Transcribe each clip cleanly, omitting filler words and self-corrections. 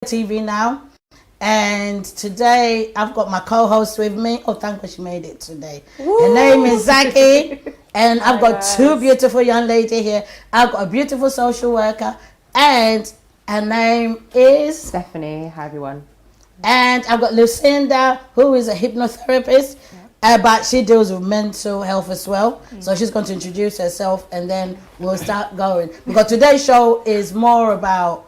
TV now. And today I've got my co-host with me. Oh, thank God she made it today. Woo! Her name is Zaki. And I've got two beautiful young ladies here. I've got a beautiful social worker. And her name is... Stephanie. Hi, everyone. And I've got Lucinda, who is a hypnotherapist. But she deals with mental health as well. So she's going to introduce herself and then we'll start going. Because today's show is more about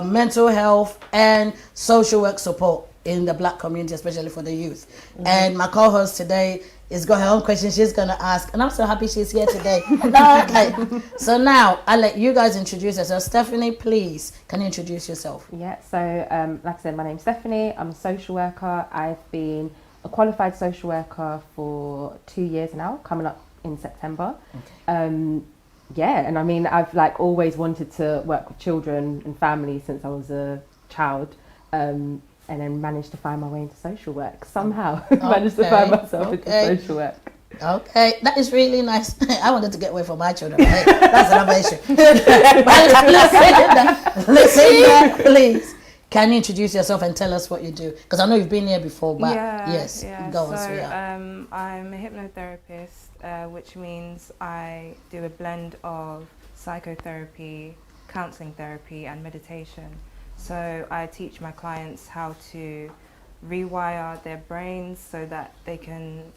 mental health and social work support in the Black community, especially for the youth. And my co-host today has got her own question she's going to ask. And I'm so happy she's here today. Okay. So now I'll let you guys introduce yourself. Stephanie, please, can you introduce yourself? Yeah, so like I said, my name's Stephanie. I'm a social worker. I've been a qualified social worker for 2 years now, coming up in September. Okay. Yeah, and I mean, I've like always wanted to work with children and families since I was a child, and then managed to find my way into social work somehow. Managed to find myself into social work. Okay, that is really nice. I wanted to get away from my children. Right? That's another issue. But listen, please. Can you introduce yourself and tell us what you do? Because I know you've been here before, but yes, go on. So I'm a hypnotherapist, which means I do a blend of psychotherapy, counselling therapy and meditation. So I teach my clients how to rewire their brains so that they can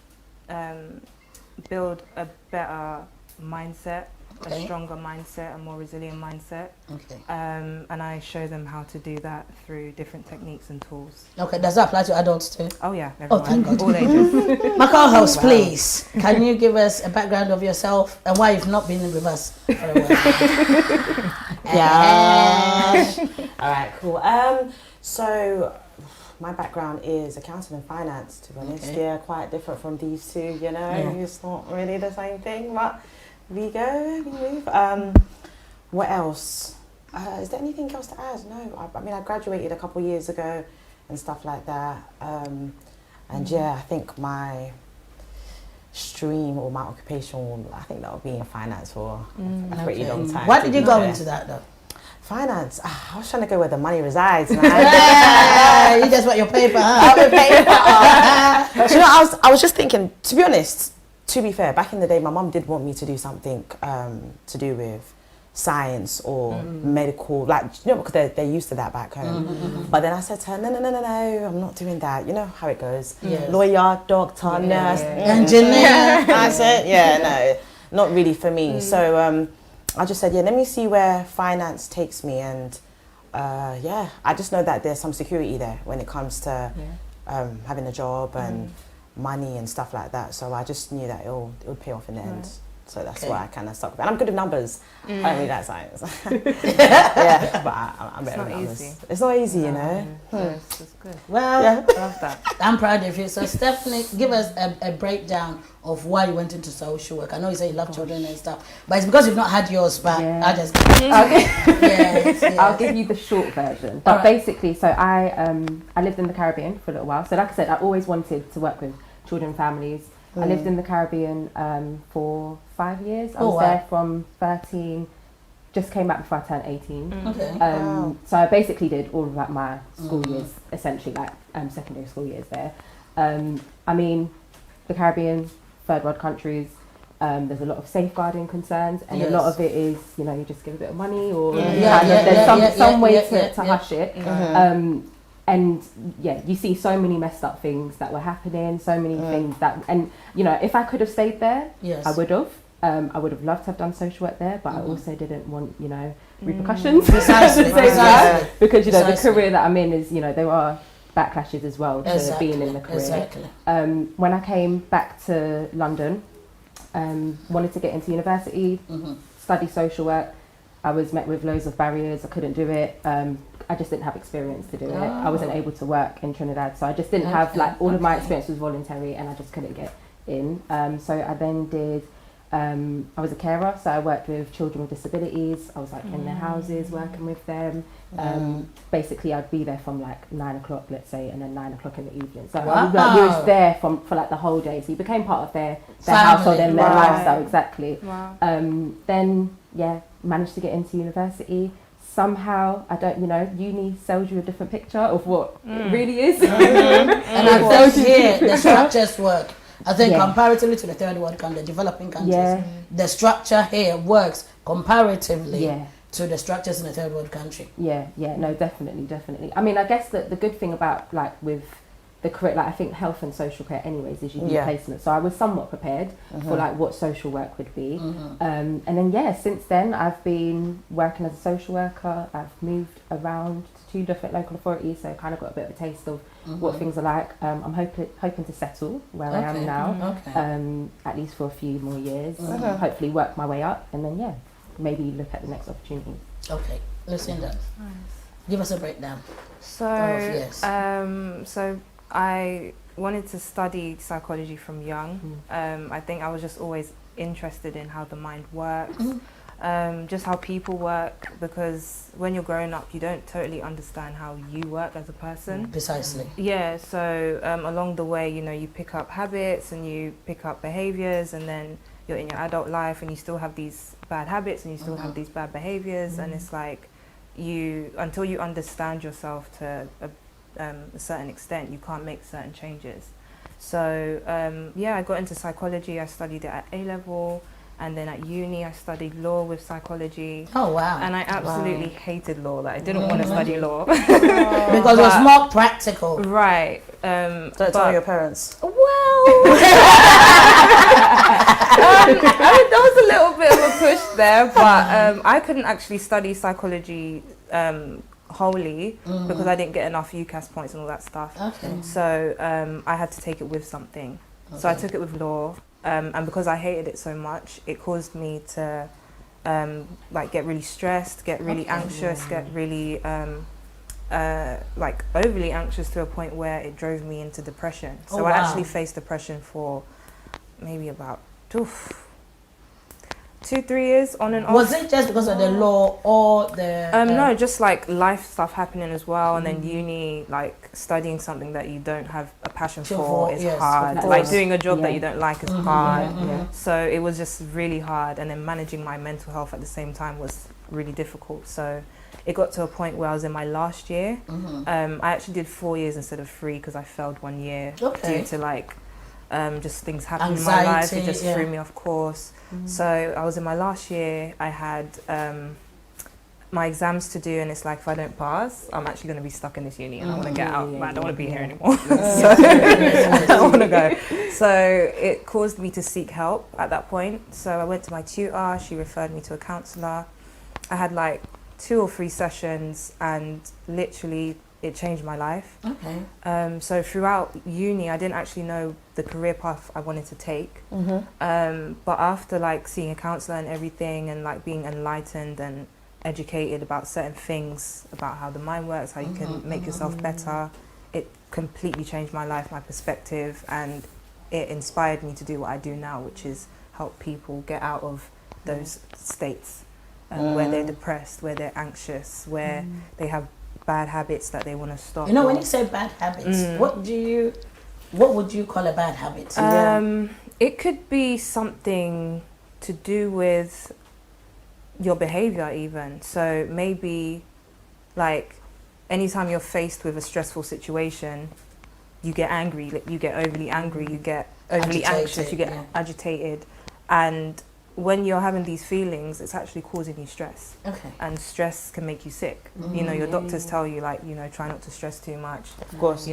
build a better mindset, a stronger mindset, a more resilient mindset. Okay. And I show them how to do that through different techniques and tools. Okay, does that apply to adults too? Oh yeah, everyone. Oh, thank God. All ages. My co-host, please, can you give us a background of yourself and why you've not been with us for a while? Yeah. All right, cool. So my background is accounting and finance, to be honest. Yeah, quite different from these two, you know. It's not really the same thing, but we go, we move. What else? Is there anything else to add? No, I mean, I graduated a couple years ago and stuff like that. And yeah, I think my stream or my occupation, I think that will be in finance for a pretty long time. Why did you go into that though? Finance. I was trying to go where the money resides, man. You just want your paper, huh? You know, I was just thinking, to be honest, to be fair, back in the day, my mum did want me to do something to do with science or medical, like, you know, because they're used to that back home. But then I said to her, no, I'm not doing that. You know how it goes. Lawyer, doctor, nurse, engineer. I said, no, not really for me. So I just said, let me see where finance takes me. And I just know that there's some security there when it comes to having a job and money and stuff like that. So I just knew that it would pay off in the end. So that's why I kind of stuck with it. And I'm good with numbers. I don't really like science. But I'm better with numbers. It's not easy, you know. It's good. Well, I love that. I'm proud of you. So Stephanie, give us a breakdown of why you went into social work. I know you say you love children and stuff, but it's because you've not had yours, but I just... I'll give you the short version. But basically, so I lived in the Caribbean for a little while. So like I said, I always wanted to work with children and families. I lived in the Caribbean for 5 years. I was there from 13, just came back before I turned 18. So I basically did all of like my school years, essentially like secondary school years there. I mean, the Caribbean, third world countries, there's a lot of safeguarding concerns, and a lot of it is, you know, you just give a bit of money or there's some way to hush it. And you see so many messed up things that were happening, so many things that, and you know, if I could have stayed there, I would have. I would have loved to have done social work there, but I also didn't want, you know, repercussions. Precisely. Because, you know, the career that I'm in is, you know, there are backlashes as well to being in the career. When I came back to London, wanted to get into university, study social work. I was met with loads of barriers. I couldn't do it. I just didn't have experience to do it. I wasn't able to work in Trinidad, so I just didn't have, like, all of my experience was voluntary, and I just couldn't get in. So I then did, I was a carer, so I worked with children with disabilities. I was like in their houses working with them. Basically, I'd be there from like 9 o'clock, let's say, and then 9 o'clock in the evening. So you was there for like the whole day. So you became part of their household and their lifestyle, exactly. Then managed to get into university. somehow, I don't, uni sells you a different picture of what it really is. And I think here the structures work. I think Yeah. comparatively to the third world country, the developing countries, Yeah. the structure here works comparatively Yeah. to the structures in the third world country. Yeah, no, definitely. I mean, I guess that the good thing about like with the career, like I think health and social care anyways is you do placement. So I was somewhat prepared for like what social work would be. And then since then I've been working as a social worker. I've moved around to 2 different local authorities, so I kind of got a bit of a taste of what things are like. I'm hoping to settle where I am now, at least for a few more years. Hopefully work my way up, and then maybe look at the next opportunity. Okay, Lucinda, give us a breakdown. So, yes. so I wanted to study psychology from young. I think I was just always interested in how the mind works, just how people work, because when you're growing up, you don't totally understand how you work as a person. Precisely. Yeah, so along the way, you pick up habits and you pick up behaviors, and then you're in your adult life and you still have these bad habits and you still have these bad behaviors, and it's like until you understand yourself to a certain extent, you can't make certain changes. So I got into psychology. I studied it at A-level, and then at uni I studied law with psychology. Oh wow. And I absolutely hated law. Like I didn't want to study law because it was more practical. Right. Don't tell your parents. Well, there was a little bit of a push there, but I couldn't actually study psychology wholly because I didn't get enough UCAS points and all that stuff. Okay. So I had to take it with something. So I took it with law, and because I hated it so much, it caused me to get really stressed, get really anxious, get really overly anxious to a point where it drove me into depression. So I actually faced depression for maybe about 2-3 years on and off. Was it just because of the law or the... no, just like life stuff happening as well, and then uni, like studying something that you don't have a passion for is hard. Like doing a job that you don't like is hard. So it was just really hard, and then managing my mental health at the same time was really difficult. So it got to a point where I was in my last year. I actually did 4 years instead of 3 because I failed 1 year due to just things happening in my life. It just threw me off course. So I was in my last year. I had my exams to do, and it's like if I don't pass, I'm actually going to be stuck in this uni, and I want to get out. I don't want to be here anymore. So I don't want to go. So it caused me to seek help at that point. So I went to my tutor. She referred me to a counsellor. I had 2 or 3 sessions, and literally it changed my life. Okay. So throughout uni, I didn't actually know the career path I wanted to take. But after seeing a counsellor and everything, and being enlightened and educated about certain things, about how the mind works, how you can make yourself better, it completely changed my life, my perspective, and it inspired me to do what I do now, which is help people get out of those states where they're depressed, where they're anxious, where they have bad habits that they want to stop. When you say bad habits, what would you call a bad habit? It could be something to do with your behavior even. So maybe anytime you're faced with a stressful situation, you get angry, you get overly angry, you get overly anxious, you get agitated, and when you're having these feelings, it's actually causing you stress. Okay. And stress can make you sick. Your doctors tell you try not to stress too much. Of course.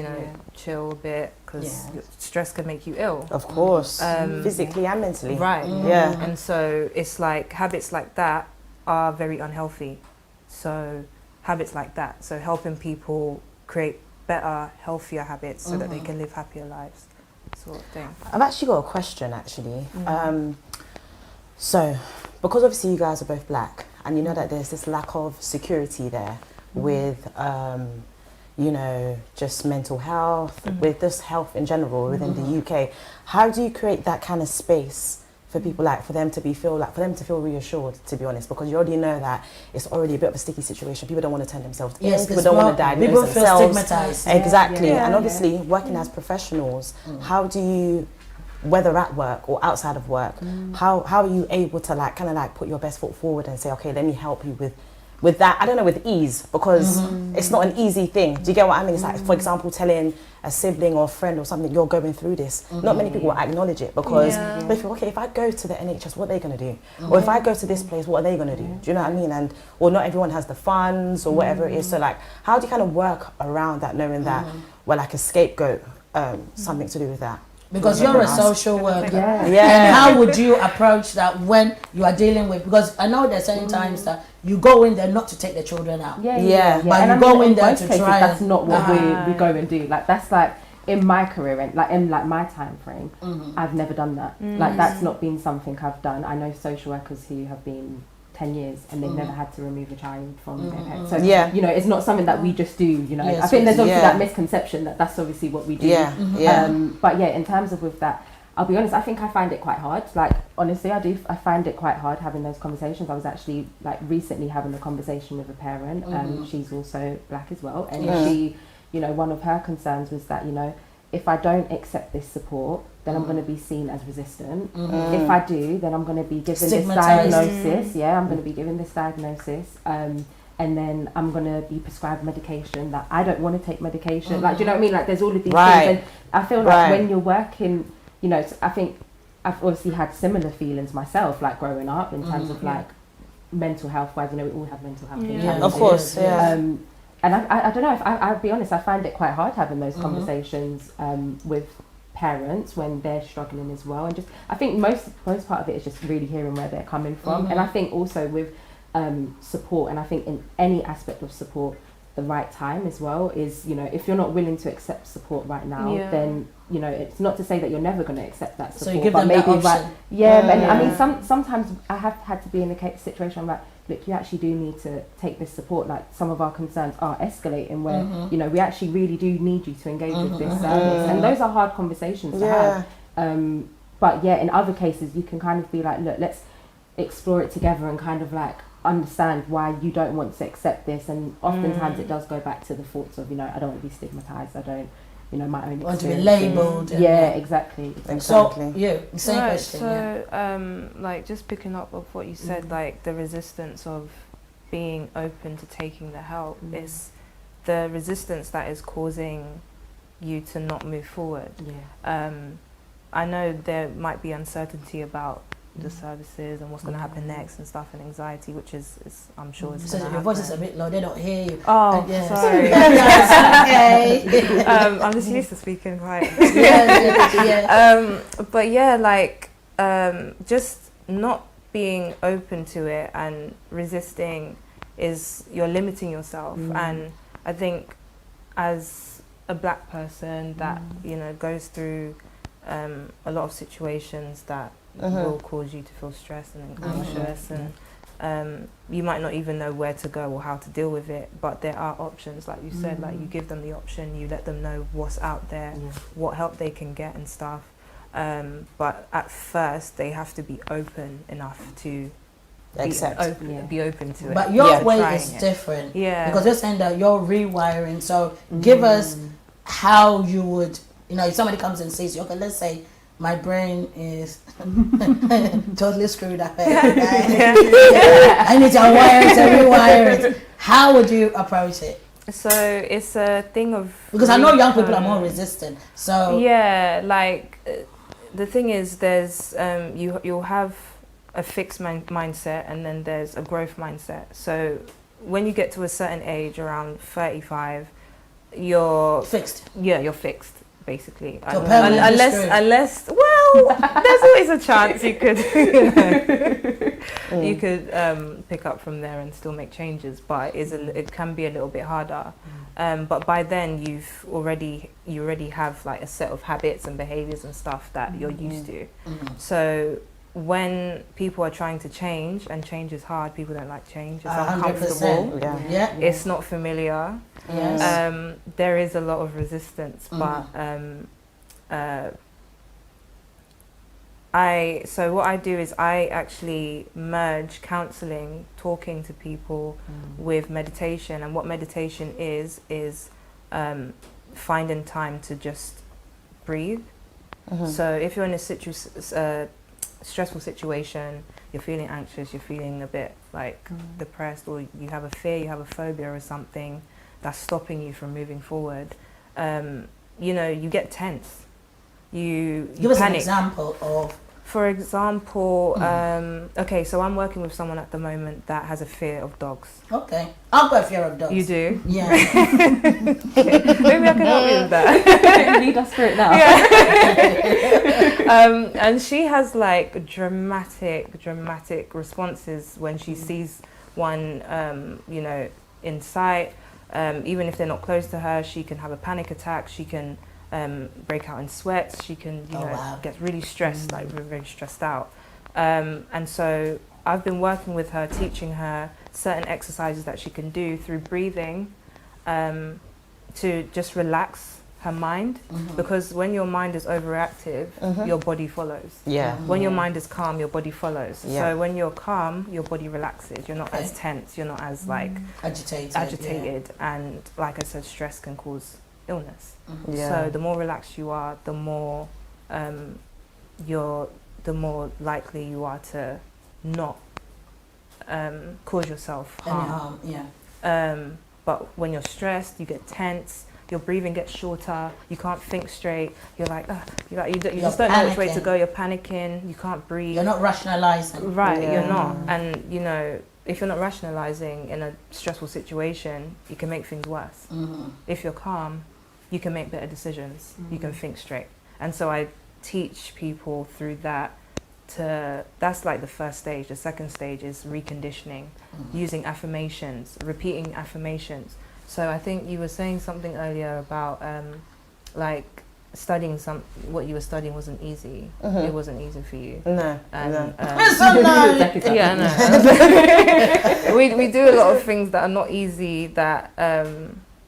Chill a bit, because stress can make you ill. Of course. Physically and mentally. Right. Yeah. And so it's habits like that are very unhealthy. So habits like that. So helping people create better, healthier habits so that they can live happier lives, sort of thing. I've actually got a question actually. So, because obviously you guys are both black, and you know that there's this lack of security there with, just mental health, with this health in general within the UK. How do you create that kind of space for people, for them to feel reassured, to be honest? Because you already know that it's already a bit of a sticky situation. People don't want to turn themselves in. People don't want to diagnose themselves. People feel stigmatized. Exactly. And obviously, working as professionals, how do you, whether at work or outside of work, how are you able to put your best foot forward and say, okay, let me help you with with that, I don't know, with ease, because it's not an easy thing. Do you get what I mean? It's like, for example, telling a sibling or a friend or something, you're going through this. Not many people will acknowledge it, because they feel, okay, if I go to the NHS, what are they going to do? Or if I go to this place, what are they going to do? Do you know what I mean? And, or not everyone has the funds or whatever it is. So like, how do you kind of work around that, knowing that we're like a scapegoat, something to do with that? Because you're a social worker. Yeah. And how would you approach that when you are dealing with, because I know there's certain times that you go in there not to take the children out. Yeah. But And you I go mean, in there most to cases, try that's and- not what we go and do. Like, that's like, in my career and like in like my time frame, I've never done that. Like, that's not been something I've done. I know social workers who have been 10 years and they've never had to remove a child from their head. So, you know, it's not something that we just do, you know. Yes, I think there's obviously yes. that misconception that that's obviously what we do. But yeah, in terms of with that, I'll be honest, I think I find it quite hard. Like, honestly, I find it quite hard having those conversations. I was actually like recently having a conversation with a parent, she's also black as well. And she, you know, one of her concerns was that, you know, if I don't accept this support, then I'm going to be seen as resistant. If I do, then I'm going to be given this diagnosis. I'm going to be given this diagnosis. And then I'm going to be prescribed medication that I don't want to take medication. Like, do you know what I mean? Like, there's all of these things. And I feel like when you're working, you know, I think I've obviously had similar feelings myself, like growing up in terms of like mental health wise. You know, we all have mental health challenges. Of course, And I don't know, if I'll be honest, I find it quite hard having those conversations with parents when they're struggling as well. And just, I think most part of it is just really hearing where they're coming from. And I think also with support, and I think in any aspect of support, the right time as well is, you know, if you're not willing to accept support right now, then, you know, it's not to say that you're never going to accept that support. So you give but them maybe that option. and I mean, sometimes I have had to be in a situation where I'm like, look, you actually do need to take this support. Like, some of our concerns are escalating where, you know, we actually really do need you to engage with this service. And those are hard conversations to have. But yeah, in other cases, you can kind of be like, look, let's explore it together and kind of like understand why you don't want to accept this. And oftentimes it does go back to the thoughts of, you know, I don't want to be stigmatized. I don't, you know, my own Want to be experiences. labelled. Exactly. So, same Right, question. so, like, just picking up of what you said, like the resistance of being open to taking the help is the resistance that is causing you to not move forward. I know there might be uncertainty about the services and what's going to happen next and stuff, and anxiety, which is I'm sure is So going to your voice is a bit low, they don't hear you. Oh, Yes. sorry. Okay. I'm just used to speaking quiet. But yeah, like just not being open to it and resisting is you're limiting yourself. And I think as a black person that you know goes through a lot of situations that will cause you to feel stressed and anxious, and you might not even know where to go or how to deal with it, but there are options, like you said, like you give them the option, you let them know what's out there, what help they can get and stuff, but at first they have to be open enough to be open to it. But your way is different. Because you're saying that you're rewiring. So give us how you would, you know, if somebody comes and says, okay, let's say my brain is totally screwed up. I need to unwire it and rewire it. How would you approach it? So it's a thing of... Because I know young people are more resistant. So yeah, like the thing is there's, you'll have a fixed mindset and then there's a growth mindset. So when you get to a certain age, around 35, you're... Fixed. Yeah, you're fixed. Basically, So unless, well, there's always a chance you could, you could pick up from there and still make changes, but it can be a little bit harder. But by then you already have like a set of habits and behaviors and stuff that you're used to. So when people are trying to change, and change is hard, people don't like change, it's uncomfortable, it's not familiar, there is a lot of resistance, but so what I do is I actually merge counselling, talking to people with meditation. And what meditation is finding time to just breathe. So if you're in a stressful situation, you're feeling anxious, you're feeling a bit like depressed, or you have a fear, you have a phobia or something that's stopping you from moving forward, you know, you get tense. You Give us an panic. example of. For example, okay, so I'm working with someone at the moment that has a fear of dogs. Okay, I've got a fear of dogs. You do? Yeah. Maybe I can help you with that. Lead us through it now. And she has like dramatic responses when she sees one, you know, in sight. Even if they're not close to her, she can have a panic attack. She can break out in sweats. She can, you know, get really stressed, like very stressed out. And so I've been working with her, teaching her certain exercises that she can do through breathing to just relax her mind. Because when your mind is overactive, your body follows. Yeah. When your mind is calm, your body follows. Yeah. So when you're calm, your body relaxes. You're not as tense. You're not as like agitated. And like I said, stress can cause illness. So the more relaxed you are, the more the more likely you are to not cause yourself harm. But when you're stressed, you get tense. Your breathing gets shorter. You can't think straight. You're like, you just don't know which way to go. You're panicking. You can't breathe. You're not rationalizing. Right, you're not. And you know, if you're not rationalizing in a stressful situation, you can make things worse. If you're calm, you can make better decisions. You can think straight. And so I teach people through that. That's like the first stage. The second stage is reconditioning, using affirmations, repeating affirmations. So I think you were saying something earlier about like studying what you were studying wasn't easy. It wasn't easy for you. No. Yeah, no. we do a lot of things that are not easy, that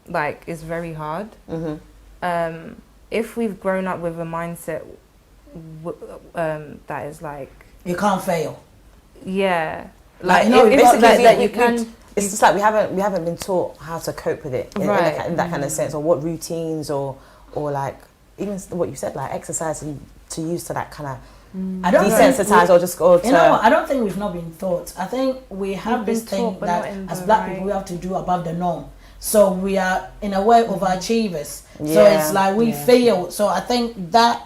like is very hard. If we've grown up with a mindset that is like, you can't fail. Yeah, Like, like you know, that you can. It's just like we haven't been taught how to cope with it in that kind of sense, or what routines or like even what you said, like exercising to use to that kind of desensitize you know what, I don't think we've not been taught. I think we have this thing that as black people we have to do above the norm. So we are in a way overachievers. So it's like we fail. So I think that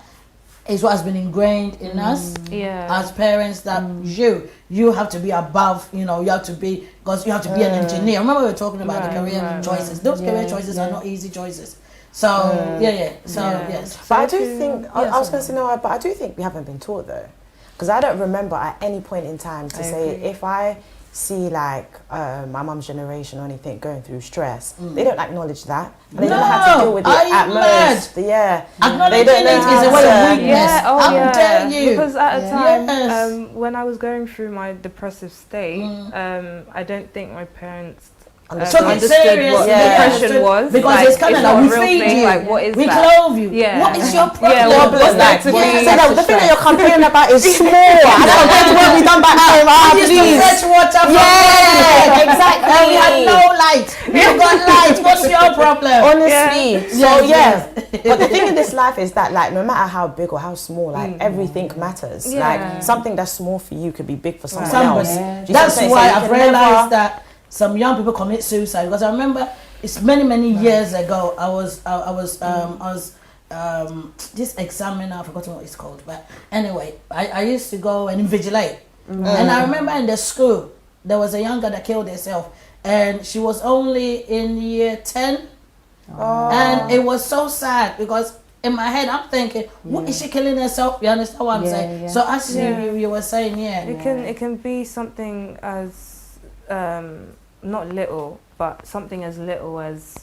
is what has been ingrained in us as parents, that you have to be above, you know, you have to be, because you have to be an engineer. Remember we were talking about the career choices. Those career choices are not easy choices. So yes. But I do think I was going to say no, but I do think we haven't been taught though, because I don't remember at any point in time to say if I see like my mum's generation or anything going through stress, they don't acknowledge that. And they don't know how to deal with it at most. Acknowledging it is a way of weakness. How dare you? Because at a time when I was going through my depressive state, I don't think my parents understood what depression was. Because like, it's kind of like we feed you, like, what is we that? clothe you. What is your problem? What's that to be? So the thing that you're complaining about is small. I don't compared to what we've done back home. We used to fetch water from exactly. And we had no light. You got light. What's your problem? Honestly. So but the thing in this life is that like no matter how big or how small, like everything matters. Like something that's small for you could be big for someone else. That's why I've realized that some young people commit suicide, because I remember it's many years ago. I was this examiner, I've forgotten what it's called, but anyway, I used to go and invigilate, and I remember in the school there was a young girl that killed herself, and she was only in year 10, and it was so sad because in my head I'm thinking, what is she killing herself? You understand what I'm saying? So as you were saying, it can be something as not little, but something as little as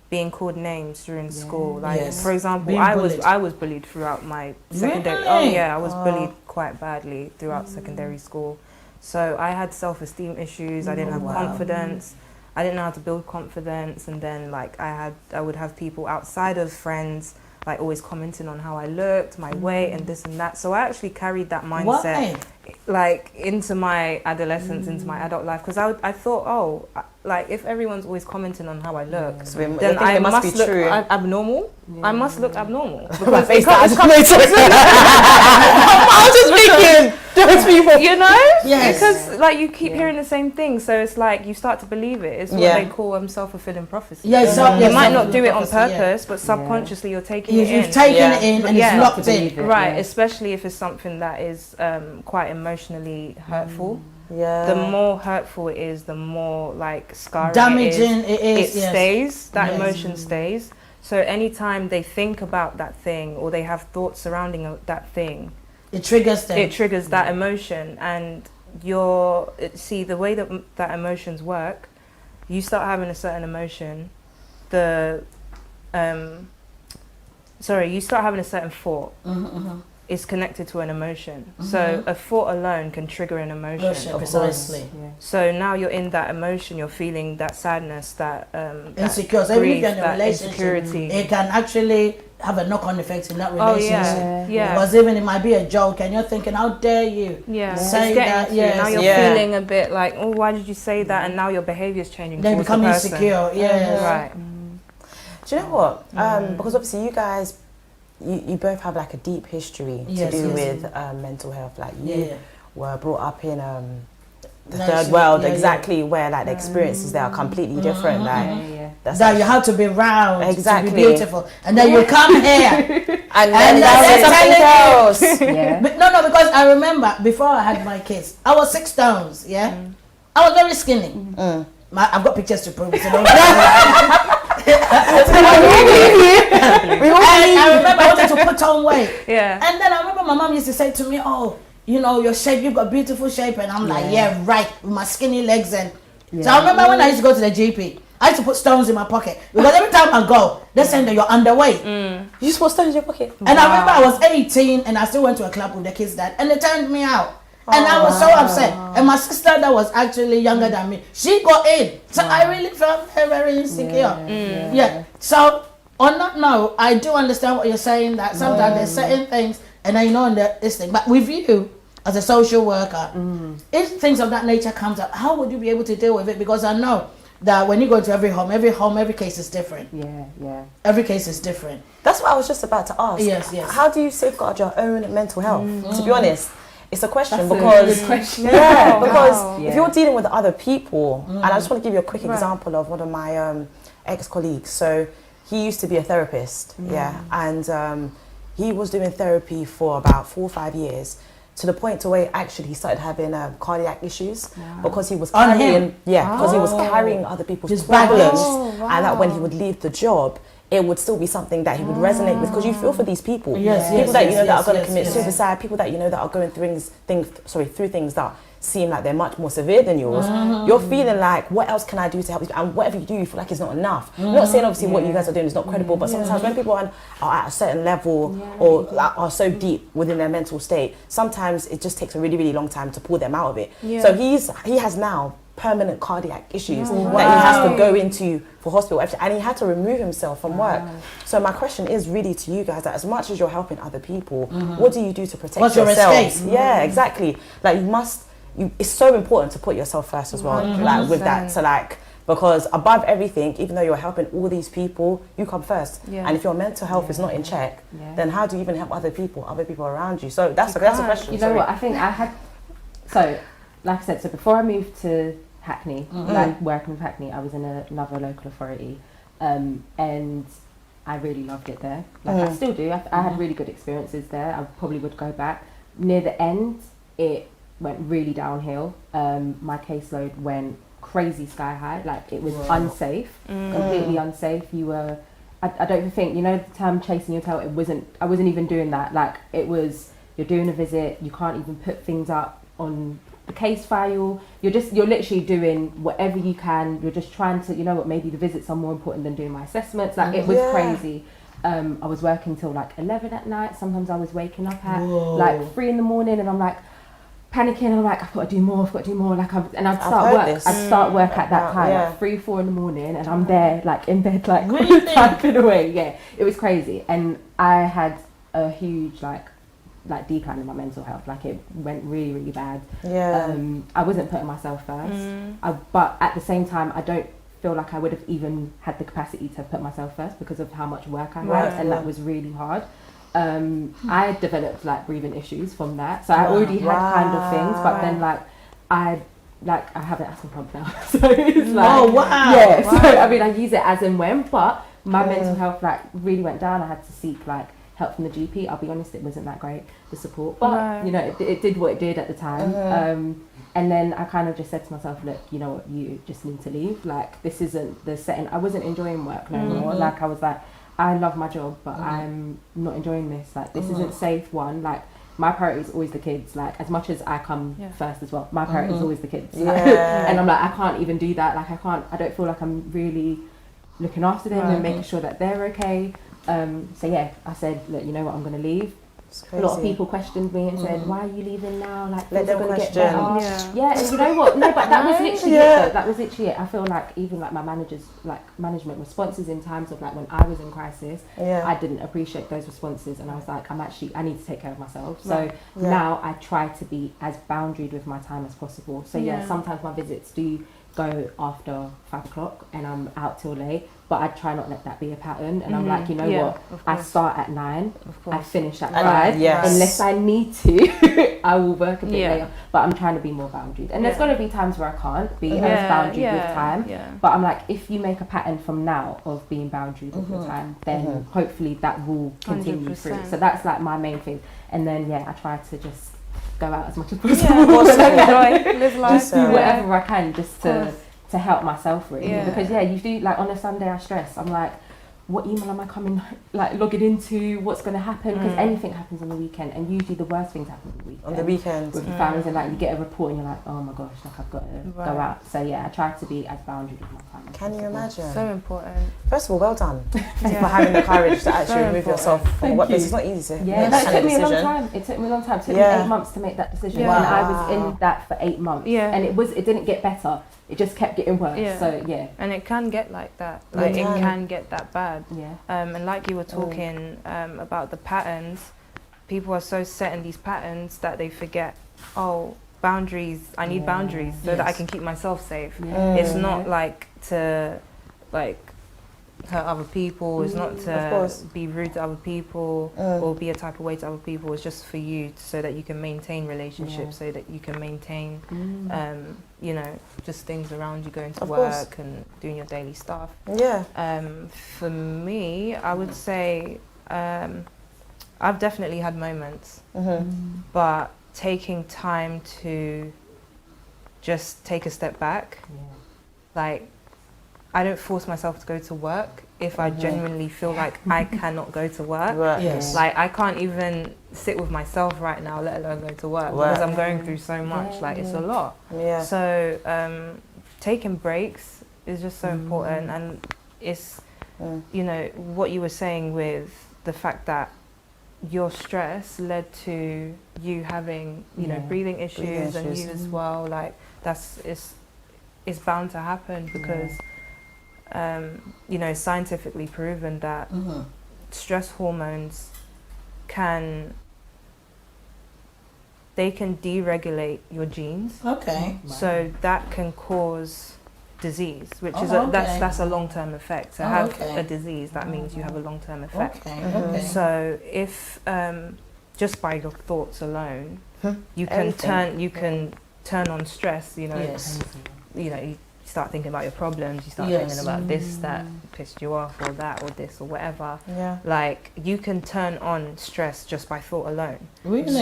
being called names during school. Like for example, I was bullied throughout my secondary. Really? I was bullied quite badly throughout secondary school. So I had self-esteem issues. I didn't have confidence. I didn't know how to build confidence, and then like I would have people outside of friends like always commenting on how I looked, my weight, and this and that. So I actually carried that mindset like into my adolescence, into my adult life, because I thought, oh, like if everyone's always commenting on how I look, So then I must be look true. abnormal. I must look abnormal My because face that I was just thinking, those people. you know, Yes. because like you keep hearing the same thing, so it's like you start to believe it. It's what they call self-fulfilling prophecy. Yeah, You might not do it on self-fulfilling prophecy, purpose, but subconsciously you're taking yeah. it in. You've taken it in and Yeah. it's locked in. Right, especially if it's something that is quite emotionally hurtful. Yeah. The more hurtful it is, the more like scarring Damaging it is. It yes. stays. That Yes. emotion stays. So anytime they think about that thing or they have thoughts surrounding that thing, It triggers them. it triggers that emotion. And see the way that emotions work, you start having a certain emotion, you start having a certain thought. Is connected to an emotion. So a thought alone can trigger an emotion. Precisely. So now you're in that emotion, you're feeling that sadness, that Insecure. So grief, even if you're in a that relationship, insecurity. it can actually have a knock-on effect in that Oh relationship. yeah. Because even it might be a joke and you're thinking, how dare you say It's that? getting to you. Yes. Now you're Yeah. feeling a bit like, oh, why did you say that? And now your behaviour is changing. They towards become the person. insecure. Yes. Right. Do you know what? Because obviously you guys, you both have like a deep history Yes, to do yes. with mental health. Like you were brought up in the Nice. third world, Yeah, exactly, where like the experiences there are completely different. Like that's That you have to be round Exactly. to be beautiful. And then you come here. and then that's they're something telling else. Yeah. But no, because I remember before I had my kids, I was 6 stones, I was very skinny. I've got pictures to prove it. So don't I remember I wanted to put on weight. Yeah. And then I remember my mom used to say to me, oh, you know, your shape, you've got beautiful shape. And I'm like, yeah, right, with my skinny legs. And so I remember when I used to go to the GP, I used to put stones in my pocket. Because every time I go, they're saying that you're underweight. You just put stones in your pocket. And I remember I was 18 and I still went to a club with the kids' dad. And they turned me out. And I was so upset. And my sister that was actually younger than me, she got in. So I really felt very, very insecure. Yeah. So on that note, I do understand what you're saying, that sometimes there's certain things and I know this thing. But with you as a social worker, if things of that nature comes up, how would you be able to deal with it? Because I know that when you go to every home, every case is different. Yeah. Every case is different. That's what I was just about to ask. Yes. How do you safeguard your own mental health? To be honest, it's a question That's a because good question. yeah, Oh, because wow. if you're dealing with other people, and I just want to give you a quick example of one of my ex-colleagues. So he used to be a therapist, and he was doing therapy for about 4 or 5 years. To the point to where actually he started having cardiac issues because he was On carrying, him? because he was carrying other people's His problems, baggage. and that when he would leave the job, it would still be something that he would resonate with because you feel for these people, Yes, people that you know that are going to yes, commit yes. suicide, people that you know that are going through things that seem like they're much more severe than yours. You're feeling like, what else can I do to help you? And whatever you do, you feel like it's not enough. I'm not saying obviously what you guys are doing is not credible, but sometimes when people are at a certain level or like, are so deep within their mental state, sometimes it just takes a really, really long time to pull them out of it. So he has now permanent cardiac issues that he has to go into for hospital, and he had to remove himself from work. So my question is really to you guys, that as much as you're helping other people, what do you do to protect What's your yourselves? escape? Yeah, exactly. Like it's so important to put yourself first as well, like with that. So like, because above everything, even though you're helping all these people, you come first. And if your mental health is not in check, then how do you even help other people around you? So that's a question. You know what? I think I had. So, like I said, so before I moved to Hackney, like working with Hackney, I was in another local authority, and I really loved it there. Like I still do. I had really good experiences there. I probably would go back. Near the end, it went really downhill. My caseload went crazy sky high. Like it was unsafe, completely unsafe. You were, I don't even think, you know, the term chasing your tail. I wasn't even doing that. Like it was, you're doing a visit, you can't even put things up on the case file. You're literally doing whatever you can. You're just trying to, you know what, maybe the visits are more important than doing my assessments. Like it was crazy. I was working till like 11 at night. Sometimes I was waking up at like 3 in the morning and I'm like, panicking. I'm like, I've got to do more. Like, and I'd I've start work at that time, yeah. like 3-4 in the morning, and I'm there, like in bed, like Really? typing away. Yeah, it was crazy, and I had a huge like decline in my mental health. Like it went really, really bad. Yeah. I wasn't putting myself first, but at the same time, I don't feel like I would have even had the capacity to put myself first because of how much work I had, and that was really hard. I developed like breathing issues from that, so I already had kind of things, but then I have an asthma pump now, so it's like, oh wow, yeah. Wow. So I mean, I use it as and when, but my mental health like really went down. I had to seek like help from the GP. I'll be honest, it wasn't that great, the support, but you know, it did what it did at the time. And then I kind of just said to myself, look, you know what, you just need to leave. Like, this isn't the setting. I wasn't enjoying work no more. Like, I was like, I love my job, but I'm not enjoying this. Like, this isn't safe. One, like, my priority is always the kids. Like, as much as I come first as well, my priority is always the kids. Like, and I'm like, I can't even do that. Like, I don't feel like I'm really looking after them and making sure that they're okay. So yeah, I said, look, you know what, I'm going to leave. A lot of people questioned me and said, why are you leaving now? Like, let them question. Yeah, and you know what? No, but that was literally it. Though. That was literally it. I feel like even like my management responses in times of like when I was in crisis, I didn't appreciate those responses, and I was like, I need to take care of myself. So now I try to be as boundaried with my time as possible. So sometimes my visits do go after 5 o'clock and I'm out till late, but I try not let that be a pattern, and I'm like, you know what, I start at 9, I finish at 5, unless I need to I will work a bit later, but I'm trying to be more boundaried, and there's going to be times where I can't be as boundaried with time, but I'm like, if you make a pattern from now of being boundaried with your time, then hopefully that will continue 100%. Through. So that's like my main thing, and then I try to just go out as much as possible, live life, just do whatever I can just to help myself really, because you do, like on a Sunday I stress, I'm like, what email am I coming like logging into, what's going to happen, because anything happens on the weekend, and usually the worst things happen on the weekend with your families, and like you get a report and you're like, oh my gosh, like I've got to go out. So I try to be as boundaried with my time. Can you imagine? So important. First of all, well done for having the courage to actually remove yourself from what this is not easy to it took me a long time. It took me a long time. It took me 8 months to make that decision, and I was in that for 8 months, and it didn't get better. It just kept getting worse. And it can get like that. Like it can get that bad. And like you were talking about the patterns, people are so set in these patterns that they forget, boundaries. I need boundaries so that I can keep myself safe. It's not like to hurt other people. It's not to be rude to other people or be a type of way to other people. It's just for you so that you can maintain relationships, so that you can maintain you know, just things around you, going to work and doing your daily stuff. For me, I would say I've definitely had moments, but taking time to just take a step back, like I don't force myself to go to work if I genuinely feel like I cannot go to work. Like I can't even sit with myself right now, let alone go to work, because I'm going through so much. Like it's a lot. So taking breaks is just so important, and it's you know what you were saying with the fact that your stress led to you having breathing issues and you as well. Like it's bound to happen because. You know, scientifically proven that stress hormones can deregulate your genes. So that can cause disease, which is that's a long-term effect. To have a disease, that means you have a long-term effect. So if just by your thoughts alone, you can turn on stress. You know, you start thinking about your problems, you start thinking about this that pissed you off, or that, or this, or whatever. Like you can turn on stress just by thought alone. Really?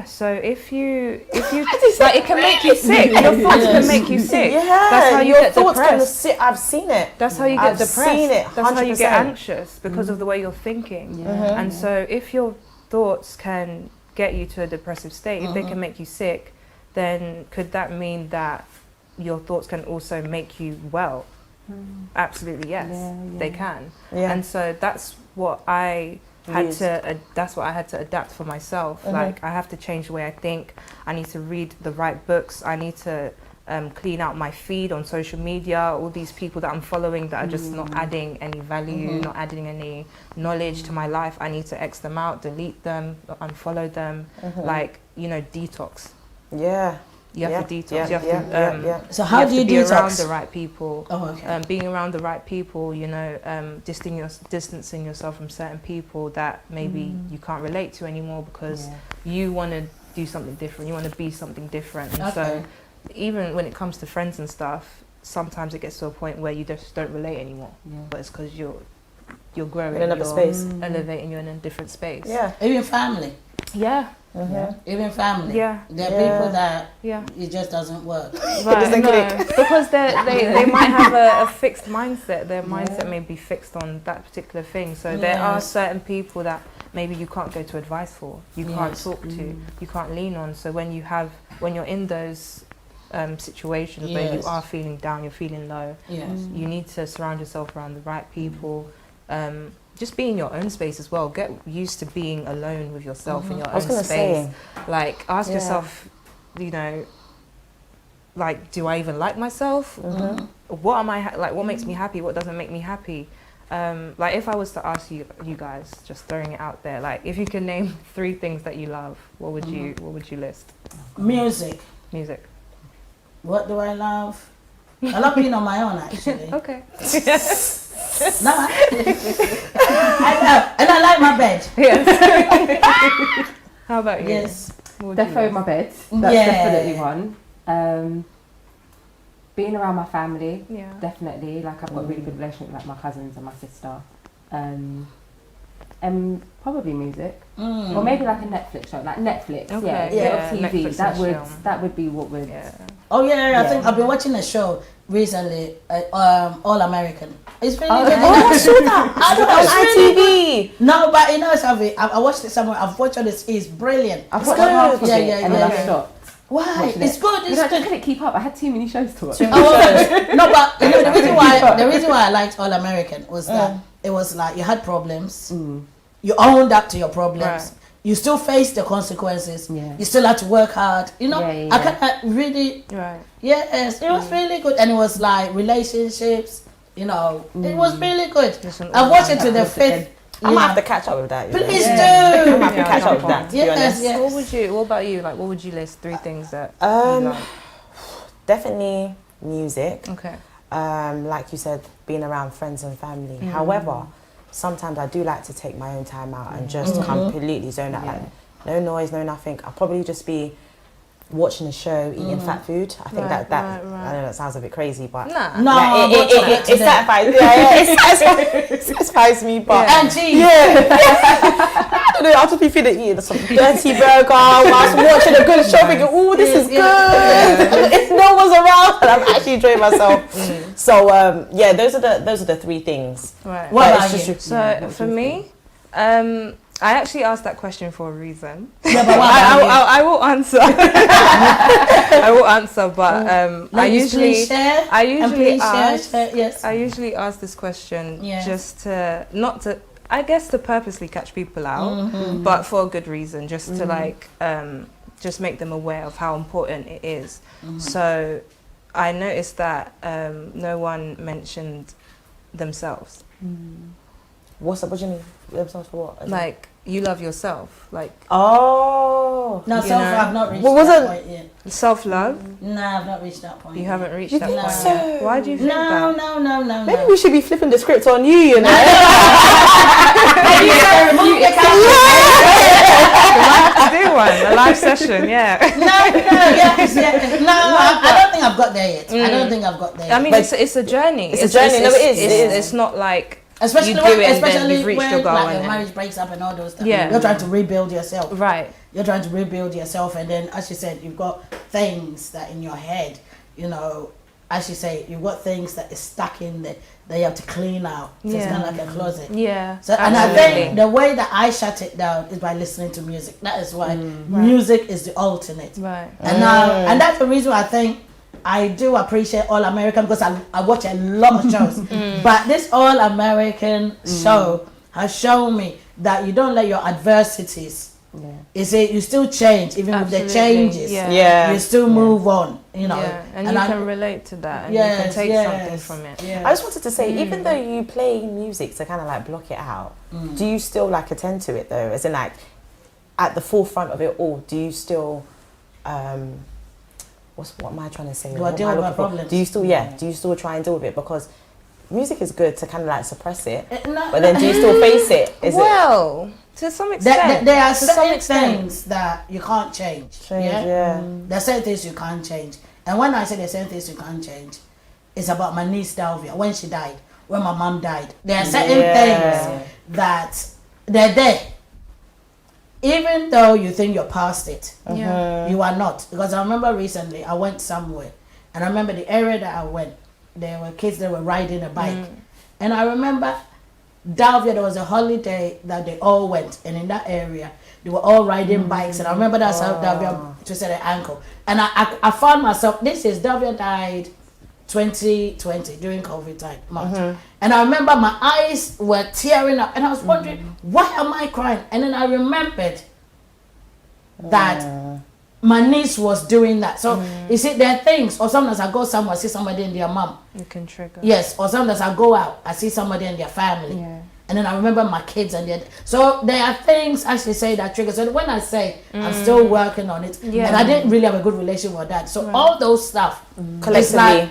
So if you like, it can make you sick. Your thoughts can make you sick. That's how you get depressed. I've seen it. That's how you get depressed. Seen it, 100%. That's how you get anxious, because of the way you're thinking. And so if your thoughts can get you to a depressive state, if they can make you sick, then could that mean that your thoughts can also make you well? Absolutely, yes, they can. And so that's what I that's what I had to adapt for myself. Like I have to change the way I think. I need to read the right books. I need to clean out my feed on social media. All these people that I'm following that are just not adding any value, not adding any knowledge to my life. I need to X them out, delete them, unfollow them. Like, you know, detox. Yeah. You have to detox. You have to. So how do you be detox? Around the right people. Oh, okay. Being around the right people, you know, distancing yourself from certain people that maybe you can't relate to anymore because you want to do something different. You want to be something different. And so, even when it comes to friends and stuff, sometimes it gets to a point where you just don't relate anymore. But it's because you're growing. In another space. Elevating. You're in a different space. Yeah. Even family. Yeah. Even family. Yeah. There are people that it just doesn't work. Right, no, because they might have a fixed mindset. Their mindset may be fixed on that particular thing. So there are certain people that maybe you can't go to advice for, you can't talk to, you can't lean on. So when you're in those situations where you are feeling down, you're feeling low, you need to surround yourself around the right people. Just be in your own space as well. Get used to being alone with yourself in your own space. Like, ask yourself, you know, like, do I even like myself? What am I like? What makes me happy? What doesn't make me happy? Like, if I was to ask you guys, just throwing it out there, like, if you can name 3 things that you love, what would you list? Music. What do I love? I love being on my own, actually. Okay. No, I know, and I like my bed. Yes. How about you? Yes. Defo my bed. That's definitely one. Being around my family, definitely. Like, I've got a really good relationship with like my cousins and my sister. And probably music, or maybe like a Netflix show, like Netflix. TV. Netflix that would be what would. Oh yeah, I think I've been watching a show recently, All American. It's really good. I saw that. I saw that on ITV. No, but you know something. I watched it somewhere. I've watched it. It's brilliant. I've watched half of it and then I yeah. stopped. Why? It's good. It's I good. couldn't keep up. I had too many shows to watch. No, but you know, the reason why I liked All American was that it was like you had problems, you owned up to your problems, you still face the consequences, you still had to work hard. You know, I can't really. Yes, it was really good, and it was like relationships. You know, it was really good. I've watched it to the 5th. I might have to catch up with that. Please do. I might have to catch up with that. To be honest. Yes. What about you? Like, what would you list 3 things that you love? Definitely music. Okay. Like you said, being around friends and family. However, sometimes I do like to take my own time out and just completely zone out. Like, no noise, no nothing. I'll probably just be watching a show, eating fat food. I think that I know that sounds a bit crazy, but it satisfies. It satisfies me. But and cheese. I don't know. I'll just be feeling eating some dirty burger whilst watching a good show, thinking, "Oh, this is good." If no one's around, and I'm actually enjoying myself. So those are the 3 things. Right. What about you? So for me, I actually asked that question for a reason. Yeah, but I will answer. I will answer, but I usually ask this question just to I guess to purposely catch people out, but for a good reason, just to like just make them aware of how important it is. So I noticed that no one mentioned themselves. What do you mean? Themselves for what? Like, you love yourself. Like, no, I've not reached that point yet. Self-love? No, I've not reached that point. You haven't reached You that think point so? yet. Why do you think that? No. Maybe we should be flipping the script on you, you know? Do one, a live session, I don't think I've got there yet. I don't think I've got there yet. I mean, it's a journey. It's a journey. No, it is. It's not like especially you do when, it and especially then you've reached when your goal like and your then- marriage breaks up and all those stuff. Yeah. You're trying to rebuild yourself. right. You're trying to rebuild yourself, and then, as you said, you've got things that in your head, you know, as you say, you've got things that is stuck in there that you have to clean out. So it's kind of like a closet. Yeah. So, and I think the way that I shut it down is by listening to music. That is why music is the alternate. Right. And now, and that's the reason why I think I do appreciate All American, because I watch a lot of shows. But this All American show has shown me that you don't let your adversities. Yeah. Is it you still change even with the Absolutely. changes? Yeah. You still move on. You know. Yeah, and you can relate to that, and you Yes, can take something from it. Yeah. I just wanted to say, even though you play music to kind of like block it out, do you still like attend to it though? As in like at the forefront of it all, do you still what am I trying to say? Do I What deal am with my looking for? problems? Do you still try and deal with it? Because music is good to kind of like suppress it, No, but then do you still face it? Well, to some extent. there are to some certain extent. things that you can't change. Yeah. There are certain things you can't change. And when I say there are certain things you can't change, it's about my niece Dalvia, when she died, when my mom died. There are certain things that they're there. Even though you think you're past it, you are not. Because I remember recently I went somewhere, and I remember the area that I went, there were kids that were riding a bike. And I remember Dalvia, there was a holiday that they all went, and in that area they were all riding bikes. And I remember that's how Dalvia twisted her ankle. And I found myself, Dalvia died 2020 during COVID time, March. And I remember my eyes were tearing up, and I was wondering, why am I crying? And then I remembered that my niece was doing that. So you see, there are things, or sometimes I go somewhere, I see somebody and their mom. You can trigger. Yes, or sometimes I go out, I see somebody and their family. Yeah. And then I remember my kids and their... So there are things actually say that trigger. So when I say I'm still working on it, and I didn't really have a good relationship with that. So all those stuff, it's like,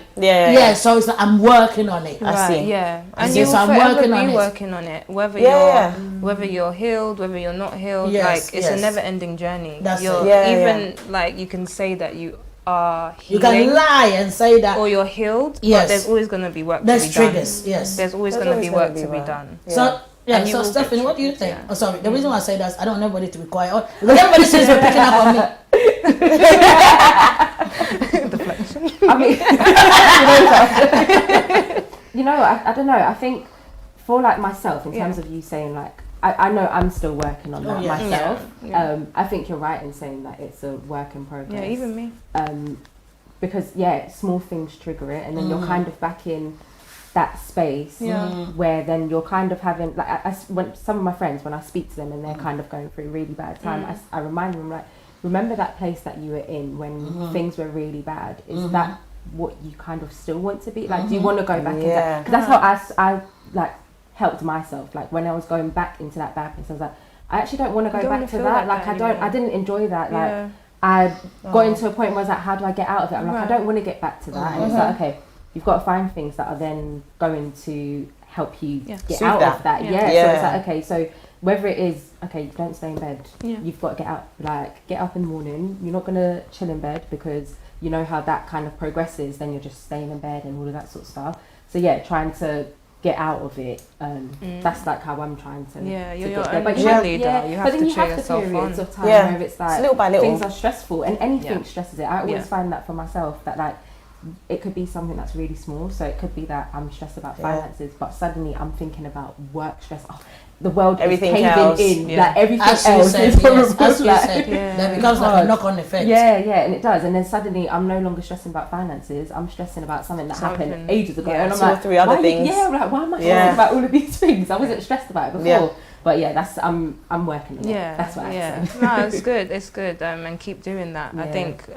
so it's like I'm working on it. I see. Yeah, and see, you so will I'm forever working be on it. working on it, whether whether you're healed, whether you're not healed. Yes, like it's a never-ending journey. That's you're it. Even like you can say that you are You healing, can lie and say that. or you're healed. Yes. But there's always going to be work There's to be triggers, done. yes. There's always going to be work to be done. So, And you so will get Stephanie, what do you triggered, think? yeah. Oh, sorry. The reason why I say that is I don't want everybody to be quiet. Because everybody seems to be picking up on me. I mean, you know, I don't know. I think for like myself, in terms of you saying like, I know I'm still working on that myself. I think you're right in saying that it's a work in progress. Yeah, even me. Because small things trigger it, and then you're kind of back in that space where then you're kind of having like when some of my friends, when I speak to them and they're kind of going through a really bad time, I remind them like, remember that place that you were in when things were really bad? Is that what you kind of still want to be? Like, do you want to go back into that? 'Cause that's how I like helped myself. Like when I was going back into that bad place, I was like, I actually don't want to go back to that. Like I didn't enjoy that. Like I got into a point where I was like, how do I get out of it? I'm like, I don't want to get back to that. And it's like, okay, you've got to find things that are then going to help you get out of that. So it's like, okay, so whether it is, okay, don't stay in bed. You've got to get out, like get up in the morning. You're not going to chill in bed because you know how that kind of progresses. Then you're just staying in bed and all of that sort of stuff. So trying to get out of it. That's like how I'm trying to. You're your get there. own But cheerleader. You have but then to you cheer have the yourself periods on. of time where it's like little by little. things are stressful, and anything stresses it. I always find that for myself that like it could be something that's really small. So it could be that I'm stressed about finances, but suddenly I'm thinking about work stress. Oh, the world Everything is caving else. in. Like everything As you else said, is horrible. as you Like, said, there becomes like a knock-on effect. and it does. And then suddenly I'm no longer stressing about finances. I'm stressing about something that happened ages ago. And I'm two or like, three other why things. I'm like, why am I stressing about all of these things? I wasn't stressed about it before. But that's I'm working on it. That's what I say. No, it's good. It's good. And keep doing that. I think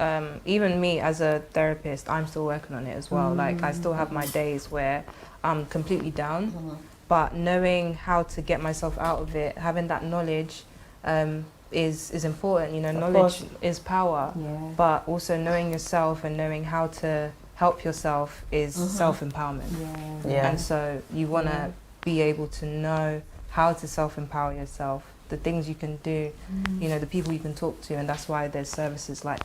even me as a therapist, I'm still working on it as well. Like I still have my days where I'm completely down, but knowing how to get myself out of it, having that knowledge, is important. You know, knowledge is power. But also knowing yourself and knowing how to help yourself is self-empowerment. And so you want to be able to know how to self-empower yourself, the things you can do, you know, the people you can talk to, and that's why there's services like,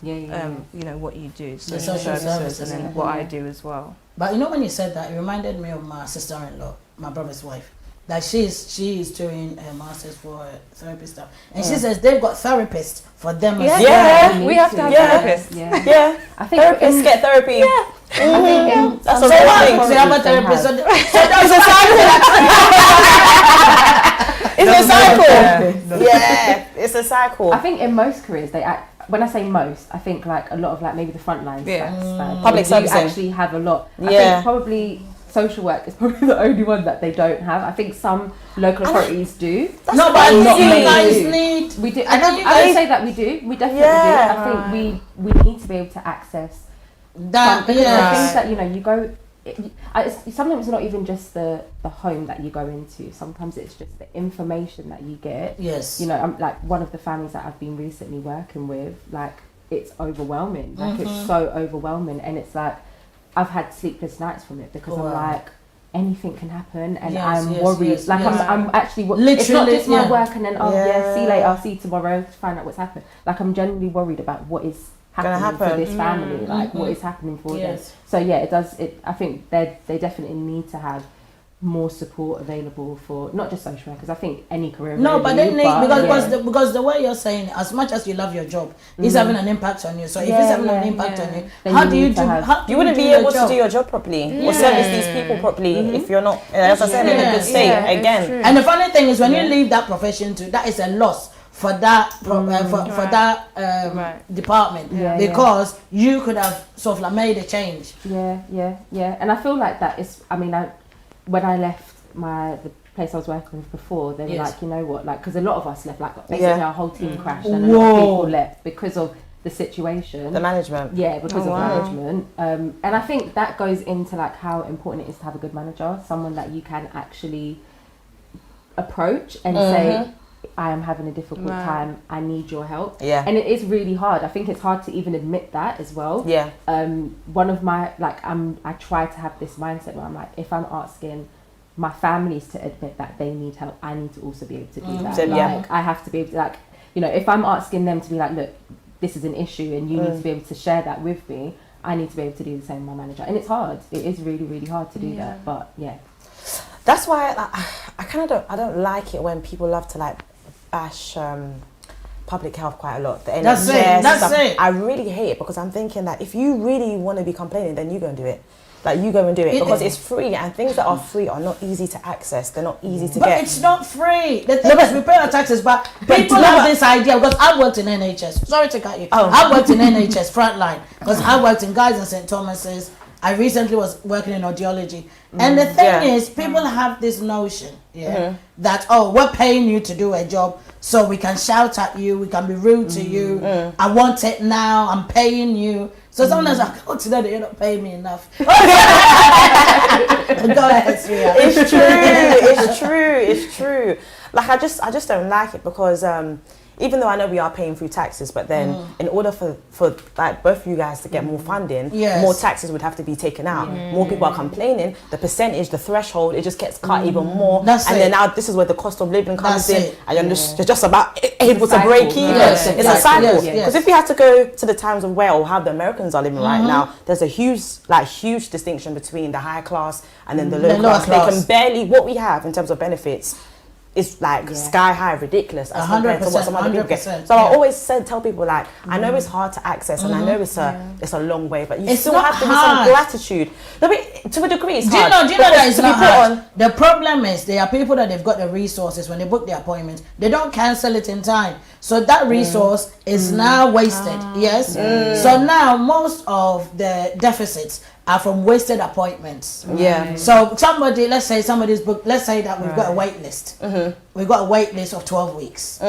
you know, what you do, so social services, and then what I do as well. But you know, when you said that, it reminded me of my sister-in-law, my brother's wife. That she is doing a master's for therapy stuff, and she says they've got therapists for them as well. We have to have therapists. I think therapists get therapy. That's So what? They have a therapist. So that's a cycle. It's a cycle. It's a cycle. I think in most careers they when I say most, I think like a lot of like maybe the frontline staff, Public service servicing actually have a lot. I think probably social work is probably the only one that they don't have. I think some local authorities do. No, but not you many guys do. need. We do. I know you I guys. would say that we do. We definitely Yeah. do. I think we need to be able to access That, because the yeah. things that you go. Sometimes it's not even just the home that you go into. Sometimes it's just the information that you get. Yes. You know, I'm like one of the families that I've been recently working with. Like it's overwhelming. Like it's so overwhelming, and it's like I've had sleepless nights from it because I'm like anything can happen, and I'm worried. I'm actually literally. It's not just my work, and then see you later. I'll see you tomorrow to find out what's happened. Like I'm genuinely worried about what is happening for this family, like what is happening for them. So yeah, it does. I think they definitely need to have more support available for not just social workers. I think any career. No, really, but they need because the way you're saying, as much as you love your job, it's having an impact on you. So if it's having an impact on you, then how do you do? You wouldn't be able to do your job properly or service these people properly if you're not, as I said, in a good state again. And the funny thing is, when you leave that profession too, that is a loss for that for that department because you could have sort of like made a change. Yeah. And I feel like that is. I mean, when I left the place I was working with before, they were like, you know what, like because a lot of us left, like basically our whole team crashed, and a lot of people left because of the situation, the management. Yeah, because of management. And I think that goes into like how important it is to have a good manager, someone that you can actually approach and say, I am having a difficult time, I need your help. And it is really hard. I think it's hard to even admit that as well. One of my I try to have this mindset where I'm like, if I'm asking my families to admit that they need help, I need to also be able to do that. I have to be able to, like, you know, if I'm asking them to be like, look, this is an issue and you need to be able to share that with me, I need to be able to do the same with my manager. And it's hard. It is really, really hard to do that. But that's why I don't like it when people love to like bash public health quite a lot. The NHS, That's it. I really hate it because I'm thinking that if you really want to be complaining, then you go and do it. Like you go and do it because it's free, and things that are free are not easy to access. They're not easy to get. But it's not free. The thing is, we pay our taxes, but people have this idea because I worked in NHS. Sorry to cut you. I worked in NHS frontline because I worked in Guy's and St. Thomas's. I recently was working in audiology, and the thing is, people have this notion, that we're paying you to do a job, so we can shout at you, we can be rude to you. I want it now. I'm paying you. So someone else like, oh, today you're not paying me enough. Go ahead, sweetheart. It's true. Like I just don't like it because even though I know we are paying through taxes, but then in order for like both you guys to get more funding, more taxes would have to be taken out. More people are complaining. The percentage, the threshold, it just gets cut even more. Then now this is where the cost of living comes in, and you're just about able to break even. It's a cycle. Because if you had to go to the times of where or how the Americans are living right now, there's a huge distinction between the high class and then the low class. They can barely, what we have in terms of benefits is like sky high, ridiculous as compared to what some other people get. So I always tell people, like, I know it's hard to access and I know it's a long way, but you still have to be some gratitude. No, but to a degree it's hard. Do you know that it's not hard? The problem is there are people that they've got the resources when they book their appointments, they don't cancel it in time. So that resource is now wasted. So now most of the deficits are from wasted appointments. So let's say somebody's booked, let's say that we've got a wait list. We've got a wait list of 12 weeks.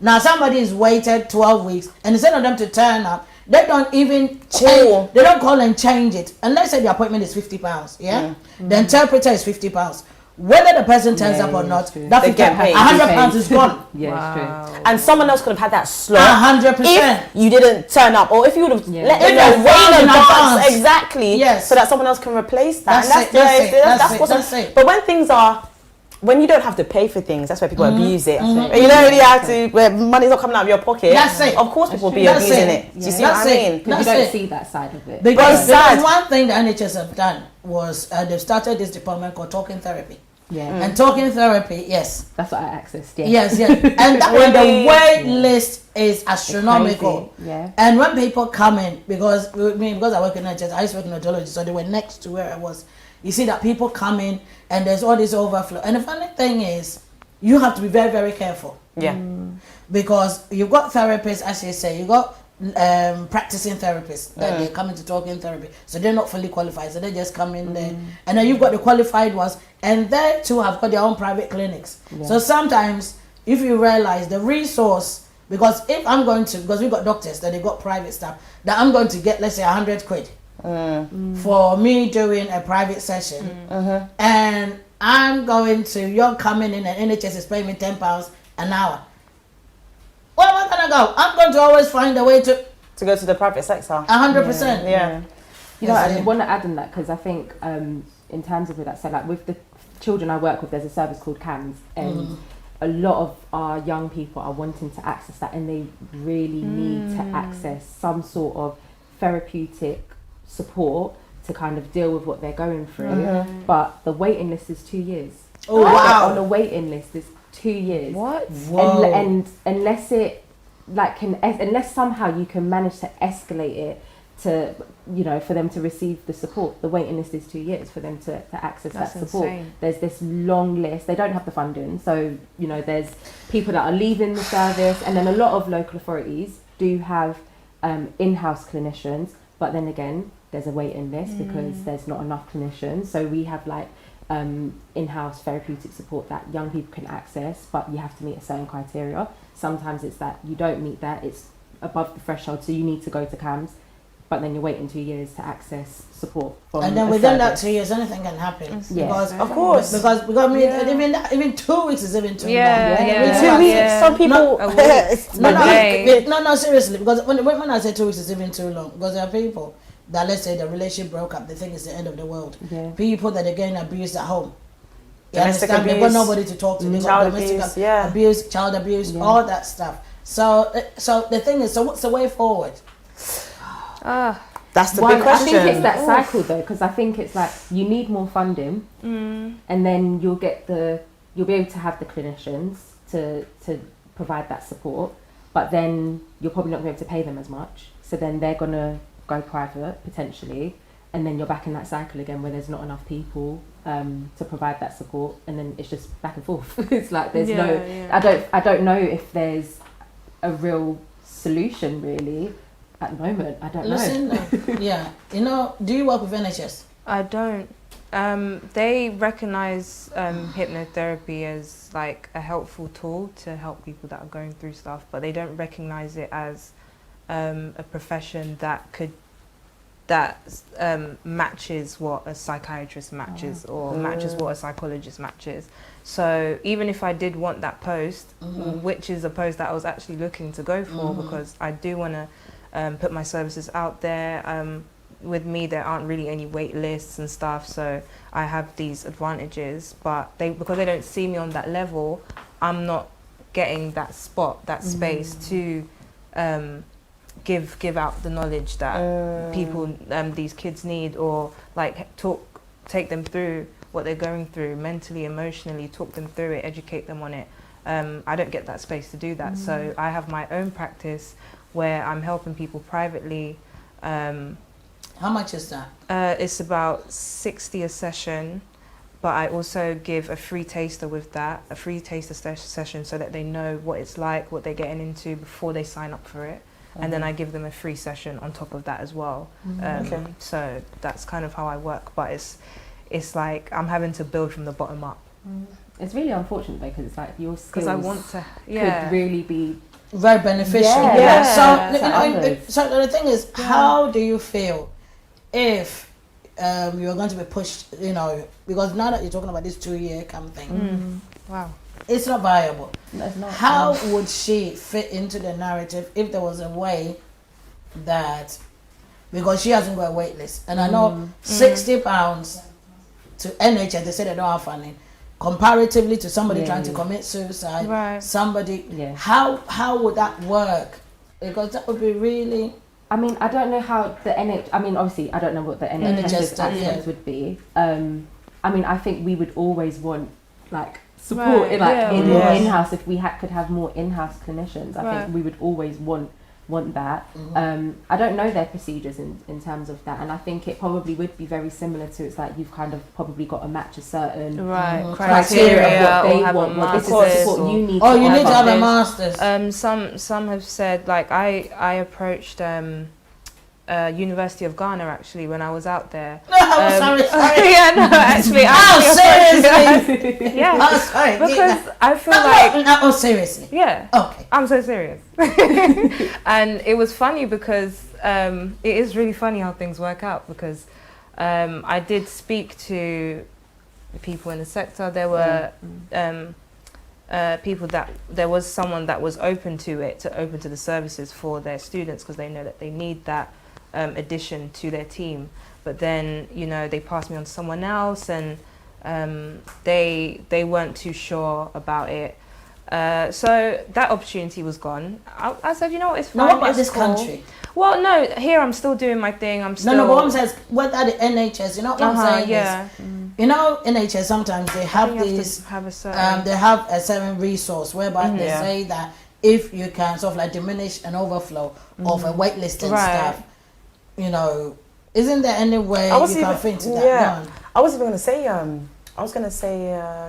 Now somebody's waited 12 weeks, and instead of them to turn up, they don't even change, they don't call and change it. And let's say the appointment is £50. The interpreter is £50. Whether the person turns up or not, that £100 is gone. It's true. And someone else could have had that slot 100%. if you didn't turn up, or if you would have let them know way in advance, exactly, so that someone else can replace that. That's what's. But when things are, when you don't have to pay for things, that's where people abuse it. You don't really have to, where money's not coming out of your pocket. Of course, people will be abusing it. Do you see what I mean? Because you don't see that side of it. Because one thing the NHS have done was they've started this department called talking therapy. And talking therapy, that's what I accessed. And that when the wait list is astronomical. And when people come in, because I work in NHS, I used to work in audiology, so they were next to where I was. You see that people come in and there's all this overflow. And the funny thing is, you have to be very, very careful. Because you've got therapists, as you say, you got practicing therapists that they're coming to talk in therapy. So they're not fully qualified. So they just come in there. And then you've got the qualified ones. And they too have got their own private clinics. Yeah. So sometimes if you realize the resource, because if I'm going to, because we've got doctors that they've got private staff, that I'm going to get, let's say 100 quid for me doing a private session. And I'm going to, you're coming in and NHS is paying me £10 an hour. Where am I going to go? I'm going to always find a way to go to the private sector. 100%. Yeah. You know, I want to add on that because I think in terms of that, so like with the children I work with, there's a service called CAMS, and a lot of our young people are wanting to access that, and they really need to access some sort of therapeutic support to kind of deal with what they're going through. But the waiting list is 2 years. Oh, wow. On the waiting list is 2 years. What? Whoa. And unless it unless somehow you can manage to escalate it to, you know, for them to receive the support, the waiting list is 2 years for them to access That's that support. insane. There's this long list. They don't have the funding, so you know there's people that are leaving the service, and then a lot of local authorities do have in-house clinicians, but then again there's a waiting list because there's not enough clinicians. So we have like in-house therapeutic support that young people can access, but you have to meet a certain criteria. Sometimes it's that you don't meet that, it's above the threshold, so you need to go to CAMS, but then you're waiting 2 years to access support from And then a within that service. 2 years, anything can happen. Yeah. Because Of course. because I mean, even 2 weeks is even too long. Yeah. 2 weeks. Yeah. Some people. A week. No, seriously. Because when I say 2 weeks is even too long, because there are people that, let's say the relationship broke up, they think it's the end of the world. Yeah. People that are getting abused at home. You Domestic understand? They've got abuse, nobody to talk to. They've got child domestic abuse, yeah. abuse, child abuse, Yeah. all that stuff. So the thing is, so what's the way forward? That's the One, big question. I think it's that cycle though, because I think it's like you need more funding, and then you'll be able to have the clinicians to provide that support, but then you're probably not going to be able to pay them as much. So then they're gonna go private potentially, and then you're back in that cycle again where there's not enough people to provide that support, and then it's just back and forth. It's like there's I don't know if there's a real solution really at the moment. I don't know. Listen, yeah, you know, do you work with NHS? I don't. They recognise hypnotherapy as like a helpful tool to help people that are going through stuff, but they don't recognise it as a profession that matches what a psychiatrist matches or matches what a psychologist matches. So even if I did want that post, which is a post that I was actually looking to go for, because I do want to put my services out there. With me, there aren't really any wait lists and stuff, so I have these advantages. But because they don't see me on that level, I'm not getting that spot, that space to give out the knowledge that people, these kids need, or like take them through what they're going through mentally, emotionally, talk them through it, educate them on it. I don't get that space to do that, so I have my own practice where I'm helping people privately. How much is that? It's about 60 a session, but I also give a free taster with that, a free taster session, so that they know what it's like, what they're getting into before they sign up for it. And then I give them a free session on top of that as well. So that's kind of how I work, but it's like I'm having to build from the bottom up. It's really unfortunate though, because it's like your skills Because I want to, could really be Very beneficial. Yeah. So, Yeah. you know, so the thing is, how do you feel if you're going to be pushed, you know, because now that you're talking about this 2-year camp thing, Wow. it's not viable. That's not How would she fit into the narrative if there was a way that, because she hasn't got a wait list, and I know £60 to NHS, they say they don't have funding, comparatively to somebody trying to commit suicide, Right. somebody, Yeah. how would that work? Because that would be really... I mean, I don't know how the I mean, obviously, I don't know what the NHS's NHS, yeah. actions would be. I mean, I think we would always want like support Right, in like yeah. in Yes. in-house. If we could have more in-house clinicians, I Right. think we would always want want that. I don't know their procedures in terms of that, and I think it probably would be very similar to, it's like you've kind of probably got to match a certain criteria of what they or have want. a This master's is what you need. Oh, you need to have a this. master's. Some have said, like I approached University of Ghana actually when I was out there. Sorry. Yeah, no, actually. Seriously? Yeah. Oh, sorry. Because I feel like. Oh, seriously? Yeah. Okay. I'm so serious. And it was funny because it is really funny how things work out, because I did speak to people in the sector. There were people that there was someone that was open to the services for their students, because they know that they need that addition to their team. But then, you know, they passed me on to someone else, and they weren't too sure about it. So that opportunity was gone. I said, you know what, it's fine. Now, what about it's this cool. country? Well, no, here I'm still doing my thing. I'm still... No, but what I'm saying is, what are the NHS? You know what I'm saying? Yeah. You know, NHS, sometimes they have these, have a certain... they have a certain resource whereby they say that if you can sort of like diminish an overflow of a waitlist and stuff, you know, isn't there any way you can fit into that? Yeah. I was even going to say,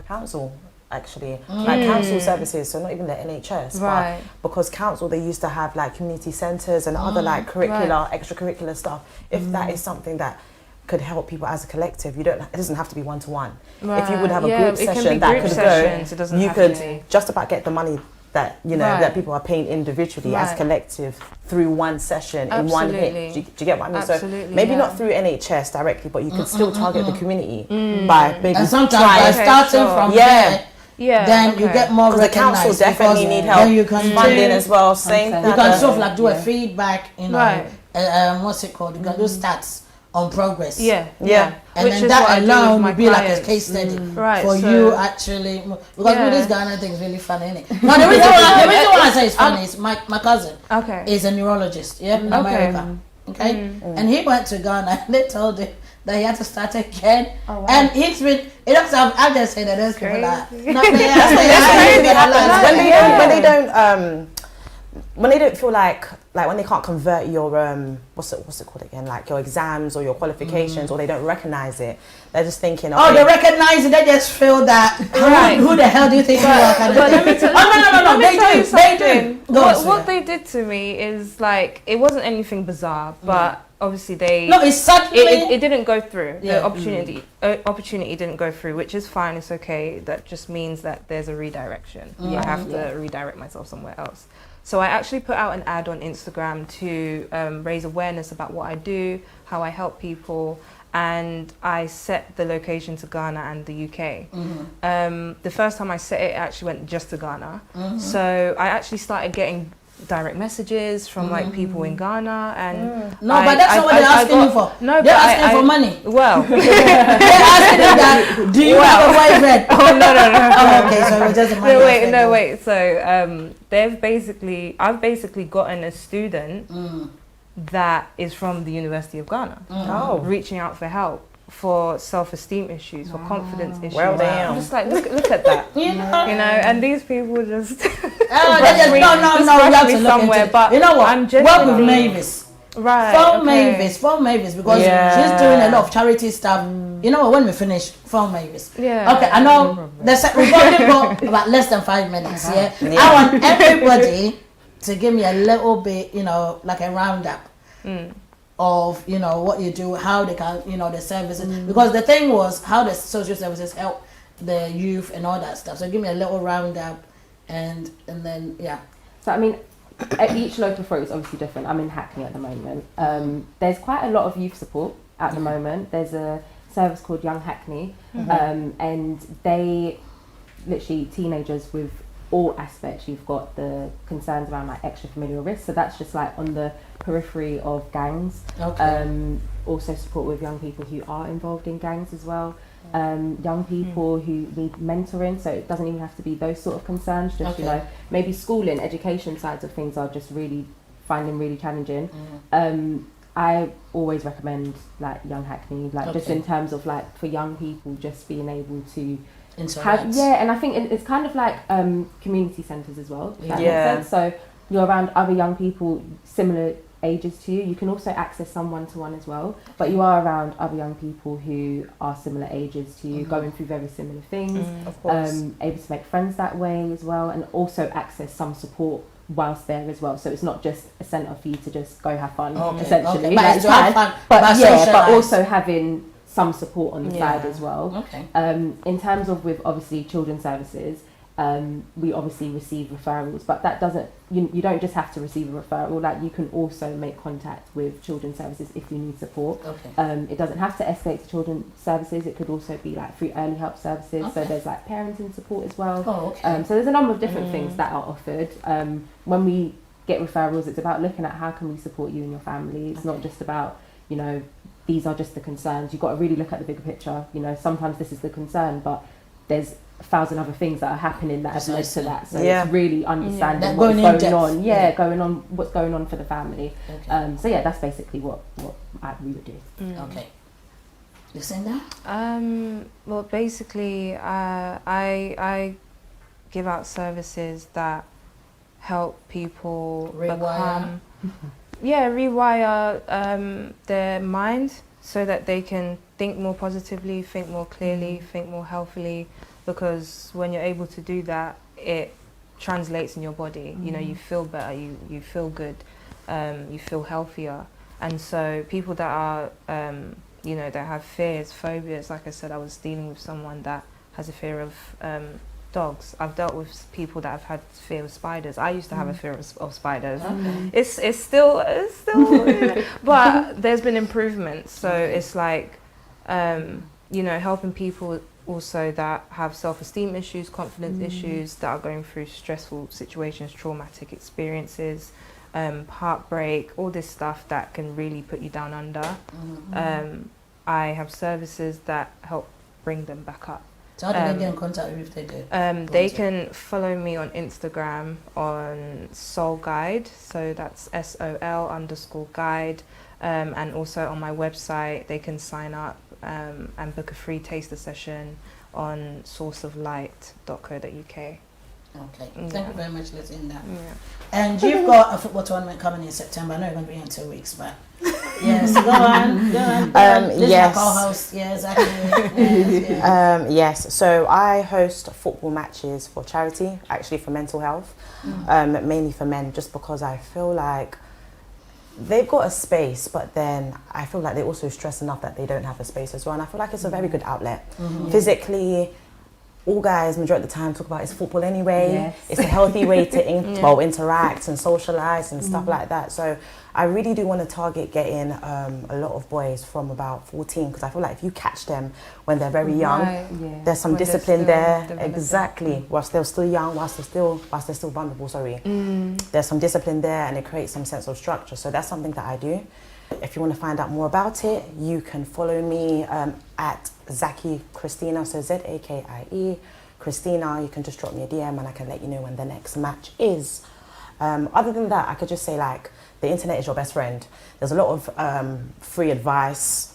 council, actually. Like council services, so not even the NHS. Right. But because council, they used to have like community centres and other like extracurricular stuff. If that is something that could help people as a collective, it doesn't have to be one-to-one. If you would have a group session that could go, you could just about get the money that, you know, that people are paying individually as collective through one session in one hit. Do you get what I mean? So maybe not through NHS directly, but you can still target the community by maybe and sometimes by starting from there, then you get more recognized. The council definitely need help. You can funding as well. Same. You can sort of like do a feedback, you know, what's it called? You can do stats on progress. Yeah. And Which then is that what I do alone with would be my like a clients. case study So for you actually. Because with this Ghana thing is really funny, isn't it? No, the reason why I say it's funny is my cousin is a neurologist, in America. Okay? And he went to Ghana and they told him that he had to start again. Oh, wow. And he's been, it doesn't have, I just say that there's people like, when they don't feel like when they can't convert your what's it called again, like your exams or your qualifications, or they don't recognize it, they're just thinking, okay, they recognize it, they just feel that who the hell do you think you are, kind of thing. No, they do. What they did to me is like, it wasn't anything bizarre, but obviously it didn't go through. The opportunity didn't go through, which is fine, it's okay. That just means that there's a redirection. I have to redirect myself somewhere else. So I actually put out an ad on Instagram to raise awareness about what I do, how I help people, and I set the location to Ghana and the UK. The first time I set it, actually went just to Ghana. So I actually started getting direct messages from like people in Ghana, and but that's not what they're asking you for. No, they're asking for money. Well, they're asking you that. Do you have a boyfriend? No. Okay, so it doesn't matter. Wait. So I've basically gotten a student that is from the University of Ghana, reaching out for help for self-esteem issues, for confidence issues. Well, I'm just like, look at that, you know, and these people just no, you have to look into it. But you know what? I'm work with Mavis. Right. Phone Mavis, because she's doing a lot of charity stuff. You know what? When we finish, phone Mavis. Yeah. Okay, I know. We've only got about less than 5 minutes. I want everybody to give me a little bit, you know, like a roundup of, you know, what you do, how they can, you know, the services. Because the thing was how the social services help the youth and all that stuff. So give me a little roundup, and then So I mean, each local authority is obviously different. I'm in Hackney at the moment. There's quite a lot of youth support at the moment. There's a service called Young Hackney, and they literally teenagers with all aspects. You've got the concerns around like extra familial risk, so that's just like on the periphery of gangs. Also support with young people who are involved in gangs as well. Young people who need mentoring, so it doesn't even have to be those sort of concerns, just you know, maybe schooling, education sides of things are just really finding really challenging. I always recommend like Young Hackney, like just in terms of like for young people just being able to have, and I think it's kind of like community centres as well, if that makes sense. So you're around other young people similar ages to you, you can also access some one-to-one as well, but you are around other young people who are similar ages to you, going through very similar things, Of course. able to make friends that way as well, and also access some support whilst there as well. So it's not just a centre for you to just go have fun, essentially. Okay. But Like, it's to have fun, but socialise. also having some support on the side as well. Okay. In terms of with obviously children's services, we obviously receive referrals, but that doesn't, you don't just have to receive a referral, like you can also make contact with children's services if you need support. Okay. It doesn't have to escalate to children's services, it could also be like through early help services, so there's like parenting support as well. Oh, okay. So there's a number of different things that are offered. When we get referrals, it's about looking at how can we support you and your family. It's not just about, you know, these are just the concerns. You've got to really look at the bigger picture. You know, sometimes this is the concern, but there's 1,000 other things that are happening that have led to that. So it's really understanding what's going on. What's going on for the family. Okay. So yeah, that's basically what we would do. Okay. Lucinda? Well, basically, I give out services that help people Rewire. rewire their mind so that they can think more positively, think more clearly, think more healthily, because when you're able to do that, it translates in your body. You know, you feel better, you feel good, you feel healthier. And so people that are, you know, that have fears, phobias, like I said, I was dealing with someone that has a fear of dogs. I've dealt with people that have had fear of spiders. I used to have a fear of spiders. It's still but there's been improvements. So it's like, you know, helping people also that have self-esteem issues, confidence issues, that are going through stressful situations, traumatic experiences, heartbreak, all this stuff that can really put you down under. I have services that help bring them back up. So how do they get in contact with you if they do? They can follow me on Instagram on Soul Guide, so that's SOL_guide, and also on my website they can sign up and book a free taster session on sourceoflight.co.uk. Okay. Thank you very much, Lucinda. Yeah. And you've got a football tournament coming in September. I know you're going to be in 2 weeks, but yes, go on. This yes. is my co-host. Yeah, exactly. Yes, so I host football matches for charity, actually for mental health, mainly for men, just because I feel like they've got a space, but then I feel like they also stress enough that they don't have a space as well. And I feel like it's a very good outlet. Physically, all guys, majority of the time, talk about is football anyway. Yes. It's a healthy way to interact and socialise and stuff like that. So I really do want to target getting a lot of boys from about 14, because I feel like if you catch them when they're very young, there's some discipline there. Exactly. Whilst they're still young, whilst they're still vulnerable, there's some discipline there, and it creates some sense of structure. So that's something that I do. If you want to find out more about it, you can follow me at Zaki Christina, so Zakie Christina. You can just drop me a DM and I can let you know when the next match is. Other than that, I could just say, like, the internet is your best friend. There's a lot of free advice,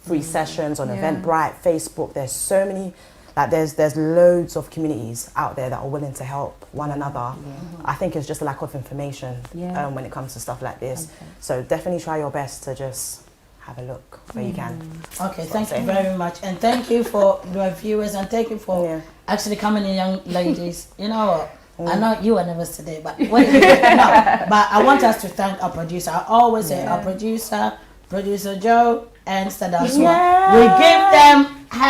free sessions on Eventbrite, Facebook. There's so many, like there's loads of communities out there that are willing to help one another. I think it's just a lack of information when it comes to stuff like this. So definitely try your best to just have a look where you can. Okay, thank you very much. And thank you for the viewers, and thank you for actually coming in, young ladies. You know what? I know you were nervous today, but but I want us to thank our producer. I always say our producer Joe and Stadaswa. We give them,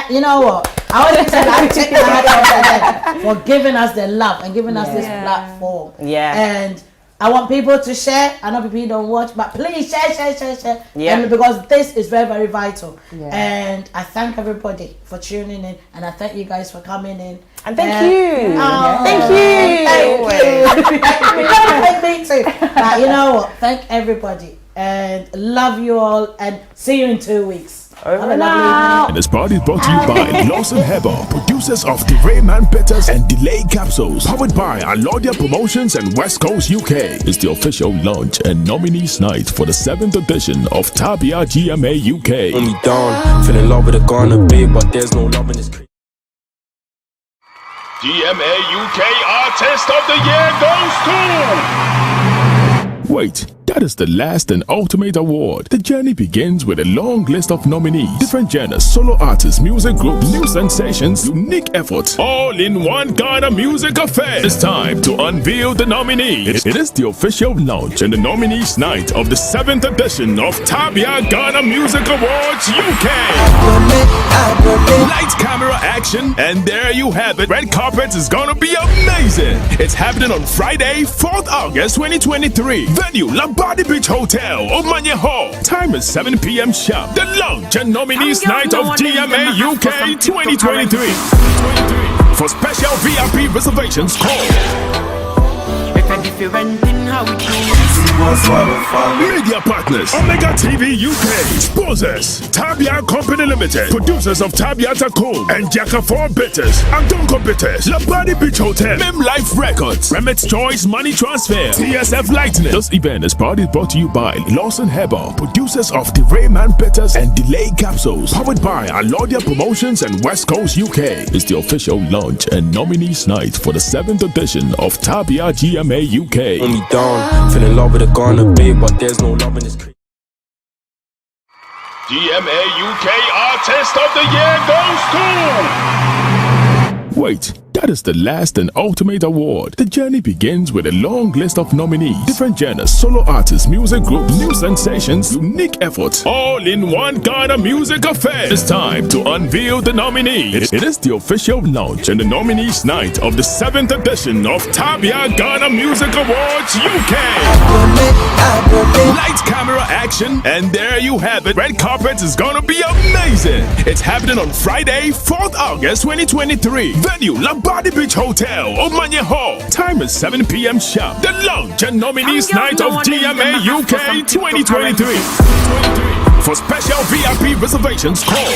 you know what? I always say I take my hat off to them for giving us the love and giving us this platform. And I want people to share. I know people don't watch, but please share. And because this is very, very vital. And I thank everybody for tuning in, and I thank you guys for coming in. And thank you. Thank you. Thank me too. But you know what? Thank everybody, and love you all, and see you in 2 weeks. Over now. And this party is brought to you by Lawson Heber, producers of the Rayman Bitters and Delay Capsules, powered by Alodia Promotions and West Coast UK. It's the official launch and nominees night for the 7th edition of Tabia GMA UK. Only down, fell in love with a Ghana babe, but there's no love in this. GMA UK Artist of the Year goes to Wait, that is the last and ultimate award. The journey begins with a long list of nominees, different genres, solo artists, music groups, new sensations, unique efforts, all in one Ghana music affair. It's time to unveil the nominees. It is the official launch and the nominees night of the 7th edition of Tabia Ghana Music Awards UK. Lights, camera, action, and there you have it. Red carpet is gonna be amazing. It's happening on Friday, 4th August 2023. Venue, Labadi Beach Hotel, Omanya Hall. Time is 7 p.m. sharp. The launch and nominees night of GMA UK 2023. For special VIP reservations, call Media partners, Omega TV UK, sponsors, Tabia Company Limited, producers of Tabiata Cool and Jacka 4 Bitters, Antonko Bitters, Labadi Beach Hotel, Mem Life Records, Remit's Choice Money Transfer, TSF Lightning. This event is proudly brought to you by Lawson Heber, producers of the Rayman Bitters and Delay Capsules, powered by Alodia Promotions and West Coast UK. It's the official launch and nominees night for the 7th edition of Tabia GMA UK. Hold me down, fell in love with a Ghana babe, but there's no love in this. GMA UK Artist of the Year goes to... Wait, that is the last and ultimate award. The journey begins with a long list of nominees, different genres, solo artists, music groups, new sensations, unique efforts, all in one Ghana music affair. It's time to unveil the nominees. It is the official launch and the nominees night of the 7th edition of Tabia Ghana Music Awards UK. Lights, camera, action, and there you have it. Red carpet is gonna be amazing. It's happening on Friday, 4th August 2023. Venue, Labadi Beach Hotel, Omanya Hall. Time is 7 p.m. sharp. The launch and nominees night of GMA UK 2023. For special VIP reservations, call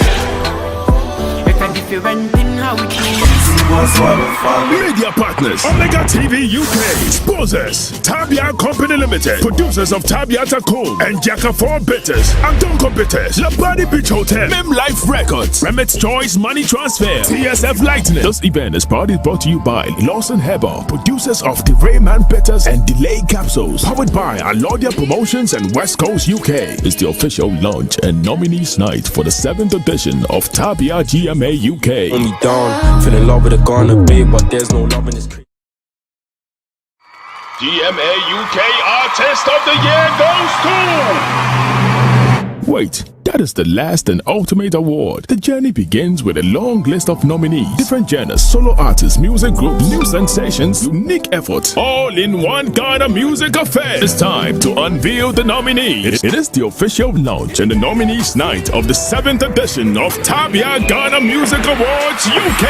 Media partners, Omega TV UK, sponsors, Tabia Company Limited, producers of Tabiata Cool and Jacka 4 Bitters, Antonko Bitters, Labadi Beach Hotel, Mem Life Records, Remit's Choice Money Transfer, TSF Lightning. This event is proudly brought to you by Lawson Heber, producers of the Rayman Bitters and Delay Capsules, powered by Alodia Promotions and West Coast UK. It's the official launch and nominees night for the 7th edition of Tabia GMA UK. Hold me down, fell in love with a Ghana babe, but there's no love in this. GMA UK Artist of the Year goes to... Wait, that is the last and ultimate award. The journey begins with a long list of nominees, different genres, solo artists, music groups, new sensations, unique efforts, all in one Ghana music affair. It's time to unveil the nominees. It is the official launch and the nominees night of the 7th edition of Tabia Ghana Music Awards UK.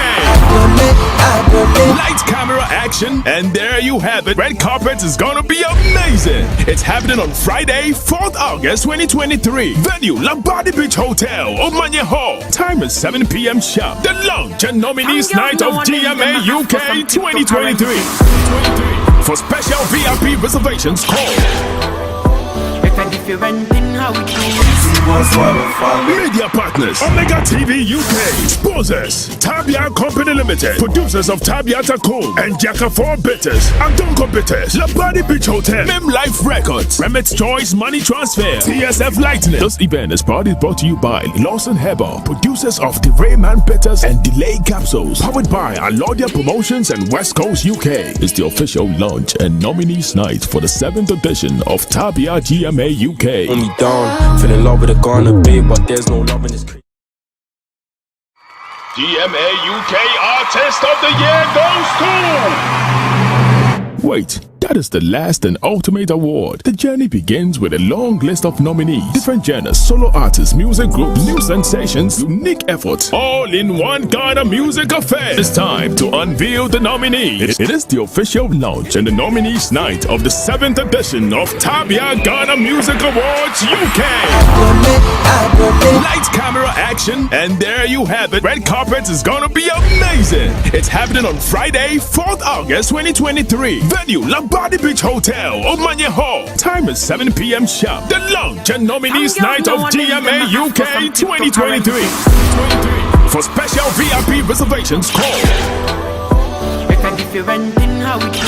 Lights, camera, action, and there you have it. Red carpet is gonna be amazing. It's happening on Friday, 4th August 2023. Venue, Labadi Beach Hotel, Omanya Hall. Time is 7 p.m. sharp. The launch and nominees night of GMA UK 2023. For special VIP reservations, call Media partners, Omega TV UK, sponsors, Tabia Company Limited, producers of Tabiata Cool and Jacka 4 Bitters, Antonko Bitters, Labadi Beach Hotel, Mem Life Records, Remit's Choice Money Transfer, TSF Lightning. This event is proudly brought to you by Lawson Heber, producers of the Rayman Bitters and Delay Capsules, powered by Alodia Promotions and West Coast UK. It's the official launch and nominees night for the 7th edition of Tabia GMA UK. Hold me down, fell in love with a Ghana babe, but there's no love in this. GMA UK Artist of the Year goes to... Wait, that is the last and ultimate award. The journey begins with a long list of nominees, different genres, solo artists, music groups, new sensations, unique efforts, all in one Ghana music affair. It's time to unveil the nominees. It is the official launch and the nominees night of the 7th edition of Tabia Ghana Music Awards UK. Lights, camera, action, and there you have it. Red carpet is gonna be amazing. It's happening on Friday, 4th August 2023. Venue, Labadi Beach Hotel, Omanya Hall. Time is 7 p.m. sharp. The launch and nominees night of GMA UK 2023. For special VIP reservations, call how we do.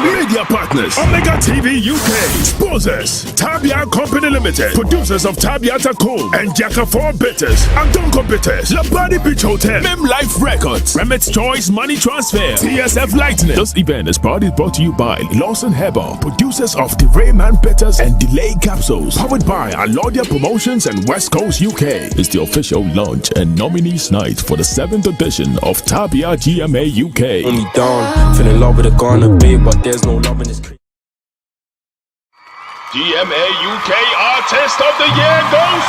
Media partners: Omega TV UK, sponsors Tabia Company Limited, producers of Tabiata Cool and Jacka 4 Bitters, Antonko Bitters, Labadi Beach Hotel, Mem Life Records, Remit's Choice Money Transfer, TSF Lightning. This event is proudly brought to you by Lawson Heber, producers of the Rayman Bitters and Delay Capsules, powered by Alodia Promotions and West Coast UK. It's the official launch and nominees night for the 7th edition of Tabia GMA UK. Hold me down, fell in love with a Ghana babe, but there's no love in this. GMA UK Artist of the Year goes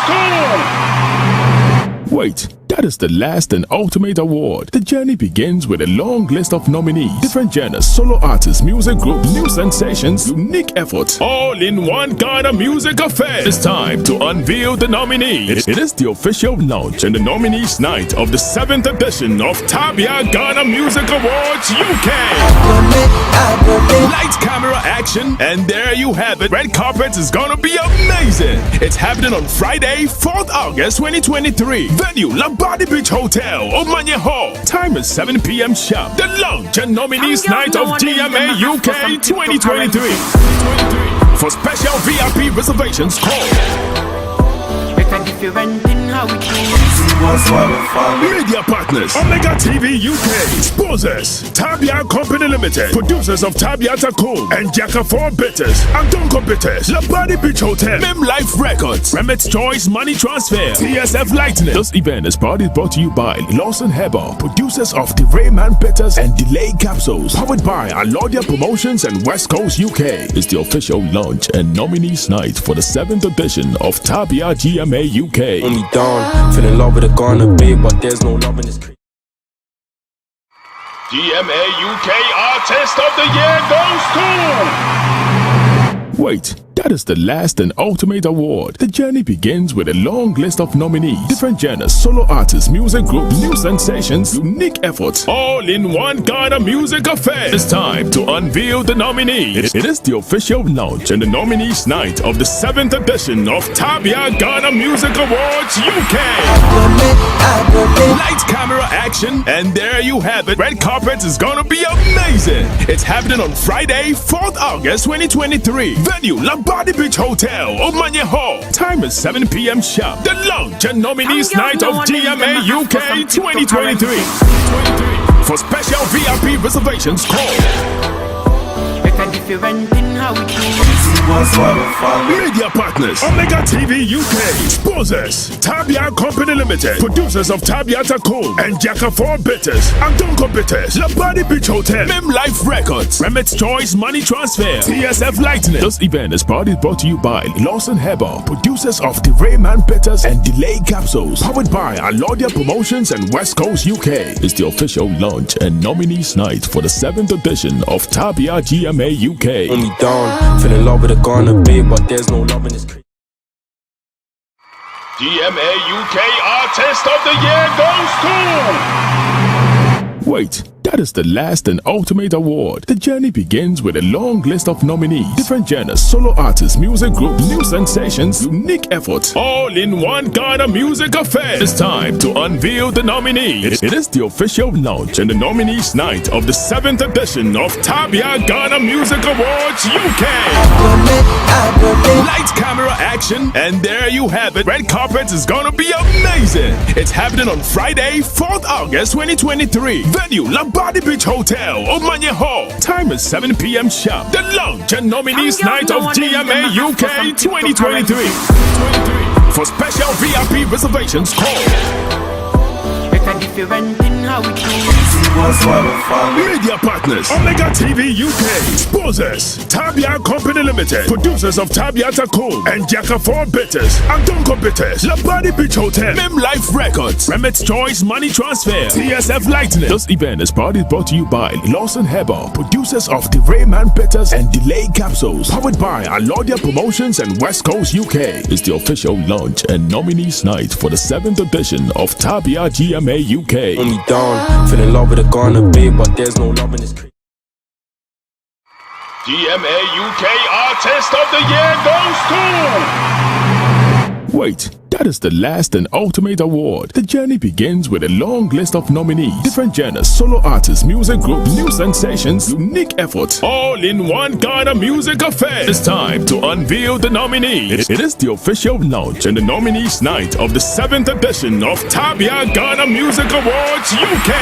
to... Wait, that is the last and ultimate award. The journey begins with a long list of nominees. Different genres, solo artists, music groups, new sensations, unique efforts, all in one Ghana music affair. It's time to unveil the nominees. It is the official launch and the nominees night of the 7th edition of Tabia Ghana Music Awards UK. Lights, camera, action, and there you have it. Red carpet is gonna be amazing. It's happening on Friday, 4th August 2023. Venue, Labadi Beach Hotel, Omanye Hall. Time is 7 p.m. sharp. The launch and nominees night of GMA UK 2023. For special VIP reservations, call media partners: Omega TV UK, sponsors Tabia Company Limited, producers of Tabiata Cool and Jacka 4 Bitters, Antonko Bitters, Labadi Beach Hotel, Mem Life Records, Remit's Choice Money Transfer, TSF Lightning. This event is proudly brought to you by Lawson Heber, producers of the Rayman Bitters and Delay Capsules, powered by Alodia Promotions and West Coast UK. It's the official launch and nominees night for the 7th edition of Tabia GMA UK. Hold me down, fell in love with a Ghana babe, but there's no love in this. GMA UK Artist of the Year goes to... Wait, that is the last and ultimate award. The journey begins with a long list of nominees. Different genres, solo artists, music groups, new sensations, unique efforts, all in one Ghana music affair. It's time to unveil the nominees. It is the official launch and the nominees night of the 7th edition of Tabia Ghana Music Awards UK. Lights, camera, action, and there you have it. Red carpet is gonna be amazing. It's happening on Friday, 4th August 2023. Venue, Labadi Beach Hotel, Omanye Hall. Time is 7 p.m. sharp. The launch and nominees night of GMA UK 2023. For special VIP reservations, call media partners: Omega TV UK, sponsors Tabia Company Limited, producers of Tabiata Cool and Jacka 4 Bitters, Antonko Bitters, Labadi Beach Hotel, Mem Life Records, Remit's Choice Money Transfer, TSF Lightning. This event is proudly brought to you by Lawson Heber, producers of the Rayman Bitters and Delay Capsules, powered by Alodia Promotions and West Coast UK. It's the official launch and nominees night for the 7th edition of Tabia GMA UK. Hold me down, fell in love with a Ghana babe, but there's no love in this. GMA UK Artist of the Year goes to... Wait, that is the last and ultimate award. The journey begins with a long list of nominees. Different genres, solo artists, music groups, new sensations, unique efforts, all in one Ghana music affair. It's time to unveil the nominees. It is the official launch and the nominees night of the 7th edition of Tabia Ghana Music Awards UK. Lights, camera, action, and there you have it. Red carpet is gonna be amazing. It's happening on Friday, 4th August 2023. Venue, Labadi Beach Hotel, Omanye Hall. Time is 7 p.m. sharp. The launch and nominees night of GMA UK 2023. For special VIP reservations, call media partners: Omega TV UK, sponsors Tabia Company Limited, producers of Tabiata Cool and Jacka 4 Bitters, Antonko Bitters, Labadi Beach Hotel, Mem Life Records, Remit's Choice Money Transfer, TSF Lightning. This event is proudly brought to you by Lawson Heber, producers of the Rayman Bitters and Delay Capsules, powered by Alodia Promotions and West Coast UK. It's the official launch and nominees night for the 7th edition of Tabia GMA UK. Hold me down, fell in love with a Ghana babe, but there's no love in this. GMA UK Artist of the Year goes to... Wait, that is the last and ultimate award. The journey begins with a long list of nominees, different genres, solo artists, music groups, new sensations, unique efforts, all in one Ghana music affair. It's time to unveil the nominees. It is the official launch and the nominees night of the 7th edition of Tabia Ghana Music Awards UK.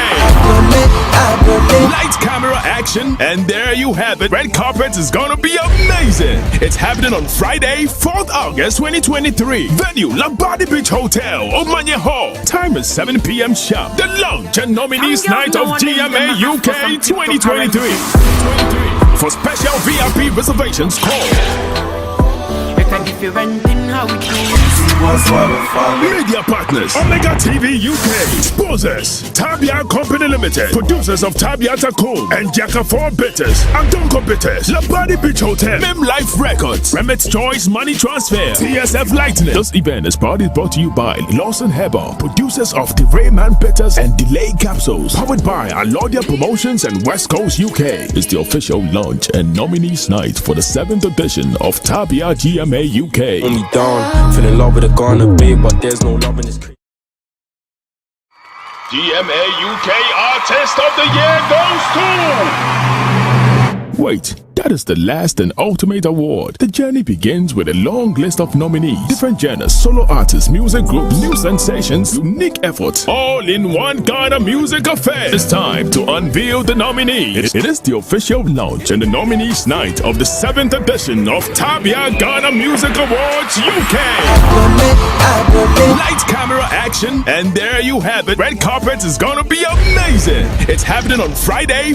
Lights, camera, action, and there you have it. Red carpet is gonna be amazing. It's happening on Friday, 4th August 2023. Venue, Labadi Beach Hotel, Omanya Hall. Time is 7 p.m. sharp. The launch and nominees night of GMA UK 2023. For special VIP reservations, call. Media partners, Omega TV UK. Sponsors, Tabia Company Limited. Producers of Tabiata Cool and Jacka 4 Bitters. Anton Competers, Labadi Beach Hotel, Mem Life Records, Remit's Choice Money Transfer, TSF Lightning. This event is proudly brought to you by Lawson Heber, producers of the Rayman Bitters and Delay Capsules. Powered by Alodia Promotions and West Coast UK. It's the official launch and nominees night for the 7th edition of Tabia GMA UK. Hold me down, fell in love with a Ghana babe, but there's no love in this. GMA UK Artist of the Year goes to... Wait, that is the last and ultimate award. The journey begins with a long list of nominees, different genres, solo artists, music groups, new sensations, unique efforts, all in one Ghana music affair. It's time to unveil the nominees. It is the official launch and the nominees night of the 7th edition of Tabia Ghana Music Awards UK. Lights, camera, action, and there you have it. Red carpet is gonna be amazing. It's happening on Friday,